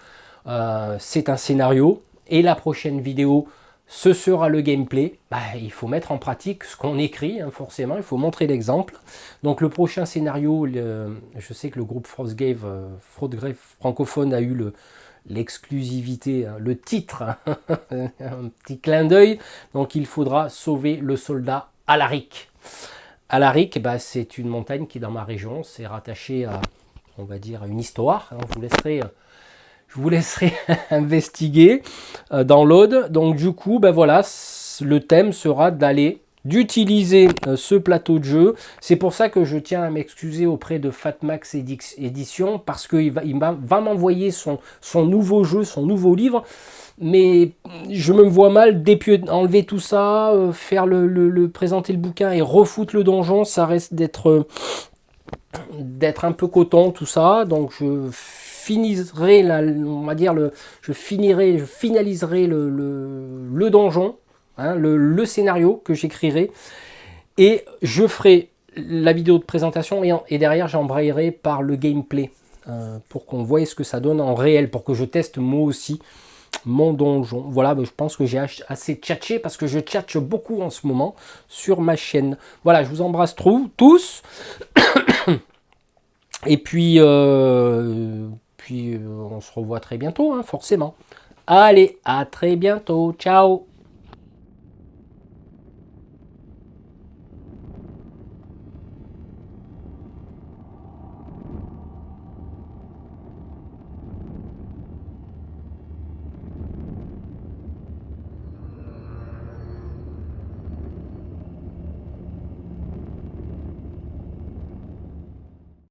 c'est un scénario, et la prochaine vidéo, ce sera le gameplay. Bah, il faut mettre en pratique ce qu'on écrit, hein, forcément, il faut montrer l'exemple. Donc le prochain scénario, je sais que le groupe Frostgrave francophone a eu l'exclusivité, hein, le titre, un petit clin d'œil. Donc il faudra sauver le soldat Alaric. Alaric, bah, c'est une montagne qui, dans ma région, c'est rattaché à, on va dire, à une histoire. Hein, je vous laisserai investiguer dans l'Aude. Donc du coup, ben voilà, le thème sera d'utiliser ce plateau de jeu. C'est pour ça que je tiens à m'excuser auprès de Fatmax Édition, parce qu'il va m'envoyer son nouveau jeu, son nouveau livre. Mais je me vois mal enlever tout ça, présenter le bouquin et refoutre le donjon. Ça reste d'être un peu coton tout ça. Donc je finaliserai le donjon, hein, le scénario que j'écrirai, et je ferai la vidéo de présentation et derrière j'embrayerai par le gameplay pour qu'on voie ce que ça donne en réel, pour que je teste moi aussi mon donjon. Voilà, je pense que j'ai assez tchatché parce que je tchatche beaucoup en ce moment sur ma chaîne. Voilà, je vous embrasse tous. Et puis, on se revoit très bientôt, hein, forcément. Allez, à très bientôt. Ciao!